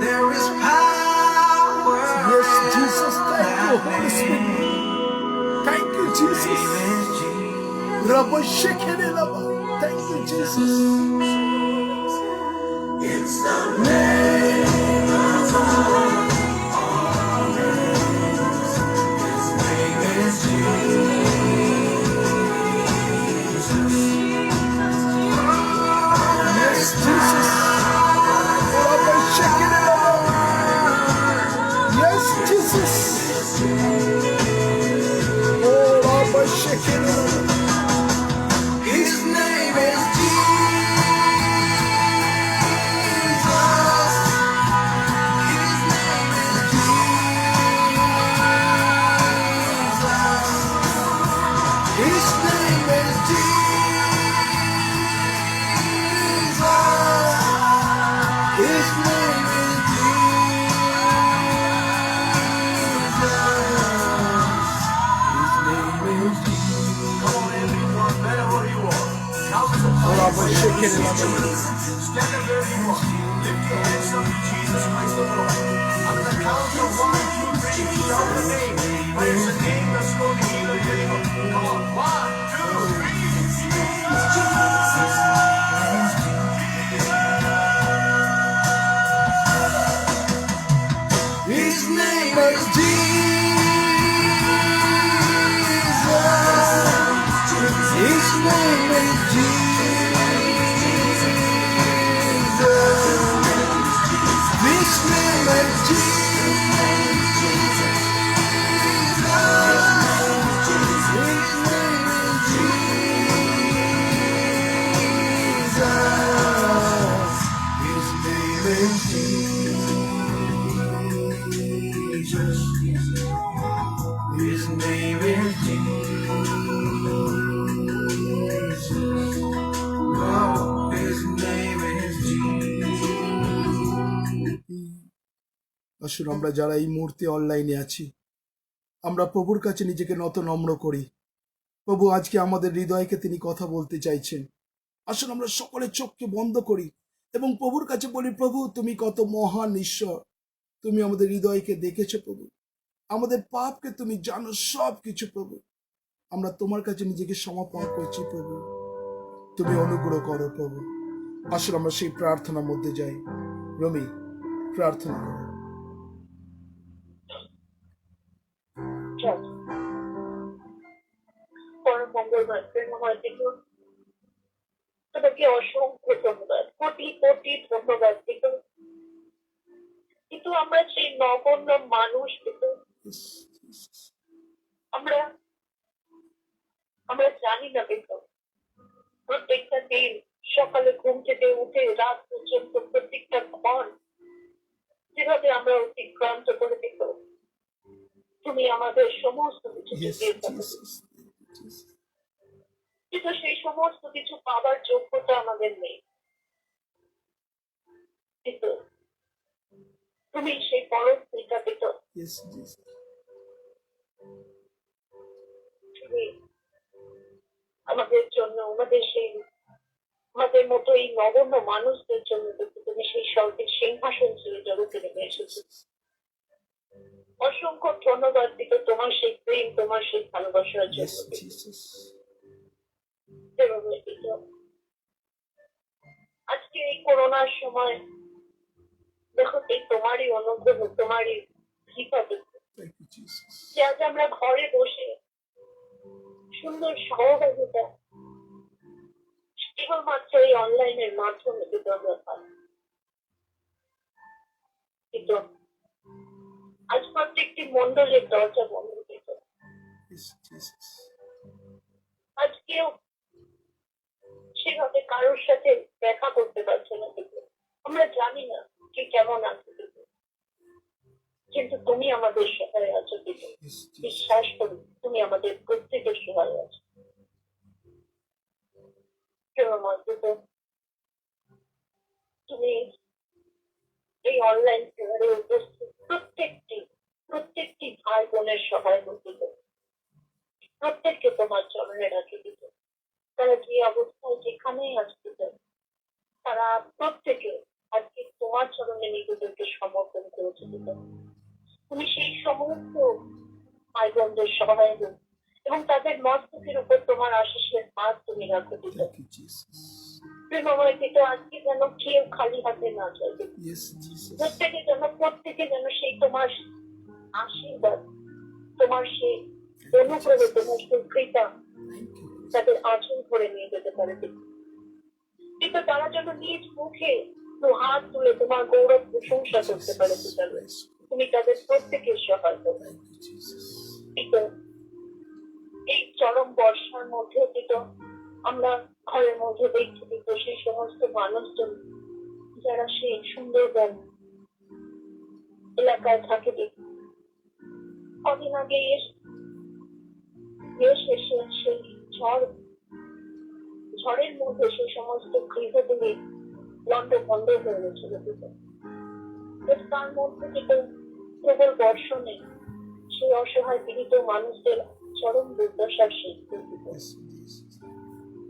There is power. Yes, Jesus. Thank you, in Holy that Spirit. name. Thank you, Jesus. His name is Jesus. Rabbi, shake it, Rabbi. Thank you, Jesus. It's the name above all names. His name is Jesus. Yes, Jesus. Rabbi, shake it, Rabbi. Yes, Jesus. Oh, Rabbi, shake it, Rabbi. His name is Jesus. His name is Jesus. His name is Jesus. His name is Jesus. Come on, everyone, wherever you are. Thousands of Oh, Rabbi, shake it, thousands of Rabbi. stand up where you are. Lift your hands up to Jesus Christ the Lord. On the count of 1, 2, 3, shout the name. But it's the name that's going to heal and deliver. Come on, 1, 2, 3. His name is Jesus. His name is Jesus. His name is Jesus. His name is Jesus. His name is Jesus. His name is Jesus. Oh, His name is Jesus. আসুন আমরা যারা এই মুহূর্তে অনলাইনে আছি, আমরা প্রভুর কাছে নিজেকে নম্র করি। প্রভু আজকে আমাদের হৃদয়কে তিনি কথা বলতে চাইছেন। আসুন আমরা সকলে চোখকে বন্ধ করি এবং প্রভুর কাছে বলি, প্রভু তুমি কত মহান ঈশ্বর। তুমি আমাদের হৃদয়কে দেখেছো প্রভু, আমাদের পাপকে তুমি জানো সব কিছু প্রভু। আমরা তোমার কাছে নিজেকে সমর্পণ করছি প্রভু, তুমি অনুগ্রহ করো প্রভু। আসুন আমরা সেই প্রার্থনার মধ্যে যাই। রমি, প্রার্থনা করো। চল। পরম মঙ্গলবার প্রেমময় পিতা, তোমাকে অসংখ্য ধন্যবাদ, কোটি কোটি ধন্যবাদ পিতা। কিন্তু আমরা সেই নগণ্য মানুষ পিতা, আমরা জানি না পিতা প্রত্যেকটা দিন সকালে ঘুম থেকে উঠে রাত পর্যন্ত প্রত্যেকটা ক্ষণ যেভাবে আমরা অতিক্রান্ত করে দিত, তুমি আমাদের সমস্ত কিছু Yes, দিয়ে থাকো। Jesus. Jesus. কিন্তু সেই সমস্ত কিছু পাবার যোগ্যতা আমাদের নেই, কিন্তু তুমি সেই পরম পিতা পেত, Yes, Jesus. তুমি আমাদের জন্য, আমাদের মতো এই নগণ্য মানুষদের জন্য কিন্তু তুমি সেই স্বর্গের সিংহাসন ছেড়ে জগতে নেমে এসেছো। অসংখ্য ধন্যবাদ দিত তোমার সেই প্রেম, তোমার সেই ভালোবাসার Yes, জন্য। Jesus. যেভাবে দিত। আজকে এই করোনার সময় দেখো, এই তোমারই অনুগ্রহ, তোমারই কৃপা দেখো, Thank you, Jesus. যে আজ আমরা ঘরে বসে সুন্দর সহযোগিতা কেবলমাত্র এই অনলাইনের মাধ্যমে কিন্তু আমরা পাই। কিন্তু আজ প্রত্যেকটি মন্ডলের দরজা বন্ধ দিত। Yes, Jesus. আজ কেউ সেভাবে কারোর সাথে দেখা করতে পারছে না, কিন্তু আমরা জানি না কে কেমন আছে, কিন্তু তুমি আমাদের সহায় আছো, কিন্তু Yes, Jesus. বিশ্বাস করি তুমি আমাদের প্রত্যেকের সহায় আছো। তুমি এই অনলাইন সেবারে উপস্থিত প্রত্যেকটি ভাই বোনের সহায় দিত, প্রত্যেককে তোমার চরণে রাখি দিত। তারা যে অবস্থায় যেখানেই আসছিল, তারা প্রত্যেকে আজকে তোমার চরণে নিজেদেরকে সমর্পণ করেছে দিত। তুমি সেই সমস্ত ভাই বোনদের সহায় হোক এবং তাদের মস্তকের উপর তোমার আশিসের হাত তুমি রাখো দিত। Thank you, Jesus. প্রেমময় দিত, আজকে যেন কেউ খালি হাতে না যায়, Yes, Jesus. প্রত্যেকে যেন সেই তোমার আশীর্বাদ, তোমার সেই অনুগ্রহ, তোমার সেই কৃপা Thank you. তাদের আঁচল ধরে নিয়ে যেতে পারে। কিন্তু তারা যেন নিজ মুখে হাত তুলে তোমার গৌরব প্রশংসা করতে পারে। Praise God. তুমি তাদের প্রত্যেকের সহায় করো। Thank you, Jesus. কিন্তু এই চরম বর্ষার মধ্যে কিন্তু আমরা ঘরের মধ্যে দেখছি কিন্তু সেই সমস্ত মানুষজন যারা সেই সুন্দরবন এলাকায় থাকে, দেখি কদিন আগে এসে সেই ঝড়ের মধ্যে সেই সমস্ত গৃহগুলি লন্ডভন্ড হয়ে গেছিল। তার মধ্যে কিন্তু প্রবল বর্ষণে সেই অসহায় পীড়িত মানুষদের চরম দুর্দশার শিখতে দিত। Yes, Jesus.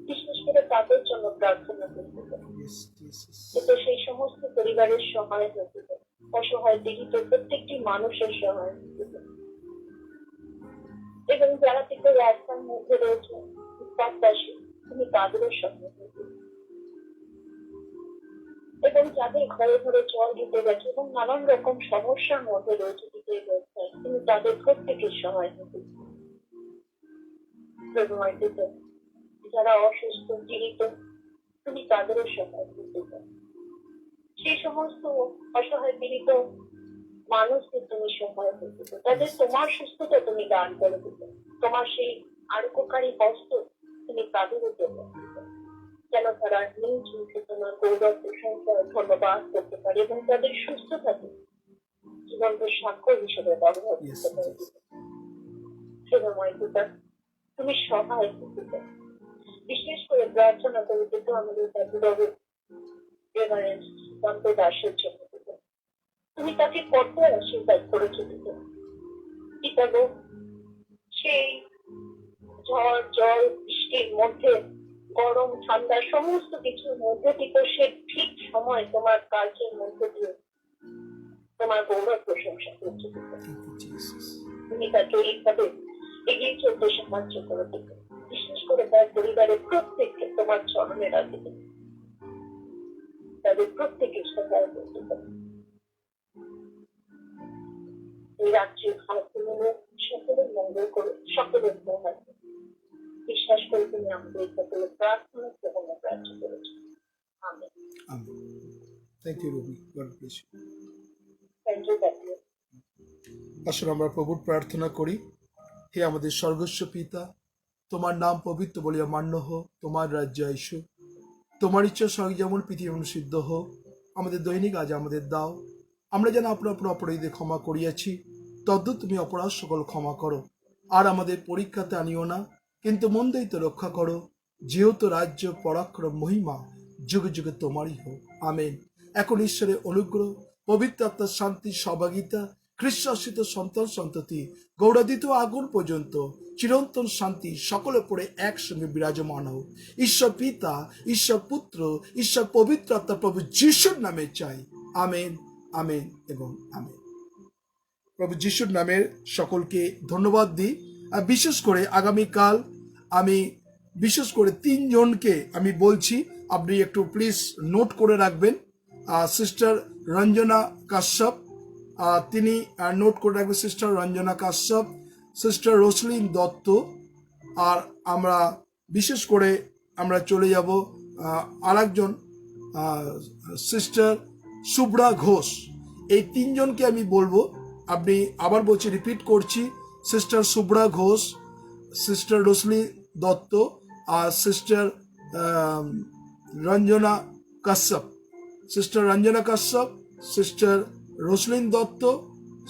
বিশেষ করে তাদের জন্য প্রার্থনা করতে। Yes, Jesus. কিন্তু সেই সমস্ত পরিবারের সহায় হতে, অসহায় পীড়িত প্রত্যেকটি মানুষের সহায় হতে, এবং যারা কিন্তু রাস্তার মধ্যে রয়েছে প্রত্যাশী, তুমি তাদেরও সহায় হতে, এবং যাদের ঘরে ঘরে জল ঢুকে গেছে এবং নানান রকম সমস্যার মধ্যে রয়েছে তুমি তাদের প্রত্যেকের সহায় হতে। যারা অসুস্থ পীড়িত, তুমি তাদেরও সহায় করতে পারো। সেই সমস্ত অসহায় পীড়িত মানুষকে তুমি সহায় করতে পারো, তাদের তোমার সুস্থতা তুমি দান করে দিতে, তোমার সেই আরোগ্যকারী হস্ত তুমি তাদের উপর যেন তারা নিজ মুখে তোমার গৌরব প্রশংসা ধন্যবাদ করতে পারে এবং তাদের সুস্থ থাকে জীবনকে সাক্ষ্য হিসেবে ব্যবহার Yes, করতে পারে। Jesus. সেরময় পিতা, তুমি সহায় করতে পারো। বিশেষ করে প্রার্থনা করে কিন্তু আমাদের দাদুবাবু রেভারেন্ড সুকান্ত দাসের জন্য দিত। তুমি তাকে কত আশীর্বাদ করেছো দিত পিতা গো। সেই ঝড় জল বৃষ্টির মধ্যে, গরম ঠান্ডা সমস্ত কিছুর মধ্যে থেকে সে ঠিক সময় তোমার কাজের মধ্যে দিয়ে তোমার গৌরব প্রশংসা করছে। Thank you, Jesus. তুমি তাকে এইভাবে এগিয়ে চলতে সাহায্য করে দিতে, বিশেষ করে তার পরিবারের প্রত্যেককে তোমার চরণে রাখতে, তাদের প্রত্যেকের সহায় করতে পারে। এই রাজ্যের ভারতগুলো সকলের মঙ্গল করে, সকলের মঙ্গল বিশ্বাস করে তুমি আমাদের সকলে প্রার্থনা এবং প্রার্থনা করেছো। Amen. Amen. Thank you, Ruby. God bless you. Thank you দাদু। আসলে আমরা প্রভুর প্রার্থনা করি। হে আমাদের স্বর্গস্ব পিতা, তোমার নাম পবিত্র বলিয়া মান্য হোক, তোমার রাজ্য আইসুক, তোমার ইচ্ছা স্বর্গ যেমন পৃথিবী যেমন সিদ্ধ হোক। আমাদের দৈনিক আজ আমাদের দাও। আমরা যেন আপনার অপরাধীদের ক্ষমা করিয়াছি, তদ্রূপ তুমি অপরাধ সকল ক্ষমা করো। আর আমাদের পরীক্ষাতে আনিও না, কিন্তু মন্দ হইতে রক্ষা করো। যেহেতু রাজ্য, পরাক্রম, মহিমা যুগে যুগে তোমারই হোক। আমেন। এখন ঈশ্বরের অনুগ্রহ, পবিত্র আত্মার শান্তি, সহভাগিতা, খ্রিস্টাশ্রিত সন্তান সন্ততি গৌরাদিত আগুন পর্যন্ত চিরন্তন শান্তি সকলের পরে একসঙ্গে বিরাজমান হোক। ঈশ্বর পিতা, ঈশ্বর পুত্র, ঈশ্বর পবিত্র আত্মা প্রভু যিশুর নামে চাই। আমেন, আমেন এবং আমেন। প্রভু যিশুর নামে সকলকে ধন্যবাদ দিই। আর বিশেষ করে আগামীকাল আমি বিশেষ করে 3 জনকে আমি বলছি, আপনি একটু প্লিজ নোট করে রাখবেন। সিস্টার রঞ্জনা কাশ্যপ, তিনি নোট করে রাখবেন। Sister Ranjana Kashyap, sister Roslin Dutta, আর আমরা বিশেষ করে আমরা চলে যাব আরেকজন সিস্টার শুভ্রা ঘোষ। এই 3 জনকে আমি বলবো, আপনি আবার বলছি, রিপিট করছি, sister Shubhra Ghosh, sister Rosli Dutta আর sister Ranjana Kashyap. Sister Ranjana Kashyap, sister Roslin Dutta,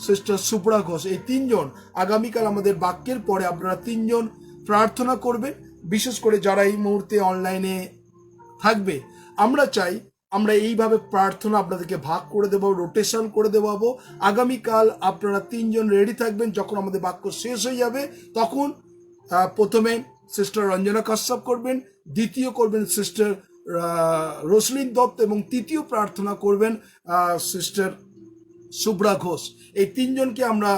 sister Shubhra Ghosh, এই 3 জন আগামীকাল আমাদের বাক্যের পরে আপনারা 3 জন প্রার্থনা করবেন। বিশেষ করে যারা এই মুহূর্তে অনলাইনে থাকবে, আমরা চাই আমরা এইভাবে প্রার্থনা আপনাদেরকে ভাগ করে দেবো, রোটেশন করে দেবো। আগামীকাল আপনারা 3 জন রেডি থাকবেন। যখন আমাদের বাক্য শেষ হয়ে যাবে তখন প্রথমে সিস্টার রঞ্জনা কাশ্যপ করবেন, দ্বিতীয় করবেন সিস্টার রোসলিন দত্ত এবং তৃতীয় প্রার্থনা করবেন সিস্টার শুভ্রা ঘোষ। এই 3 জনকে আমরা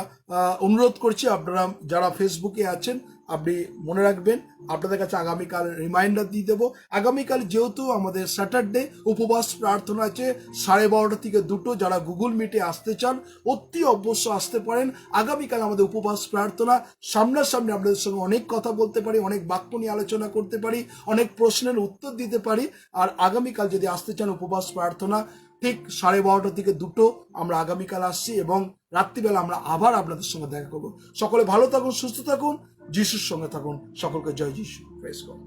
অনুরোধ করছি, আপনারা যারা ফেসবুকে আছেন আপনি মনে রাখবেন, আপনাদের কাছে আগামীকাল রিমাইন্ডার দিয়ে দেবো। আগামীকাল যেহেতু আমাদের স্যাটারডে, উপবাস প্রার্থনা আছে 12:30 থেকে 2। যারা গুগল মিটে আসতে চান অতি অবশ্য আসতে পারেন। আগামীকাল আমাদের উপবাস প্রার্থনা, সামনাসামনি আপনাদের সঙ্গে অনেক কথা বলতে পারি, অনেক বাক্য নিয়ে আলোচনা করতে পারি, অনেক প্রশ্নের উত্তর দিতে পারি। আর আগামীকাল যদি আসতে চান উপবাস প্রার্থনা ঠিক 12:30 থেকে 2 আমরা আগামীকাল আসছি, এবং রাত্রিবেলা আমরা আবার আপনাদের সঙ্গে দেখা করবো। সকলে ভালো থাকুন, সুস্থ থাকুন, যিশুর সঙ্গে থাকুন। সকলকে জয় যিশু। Praise god.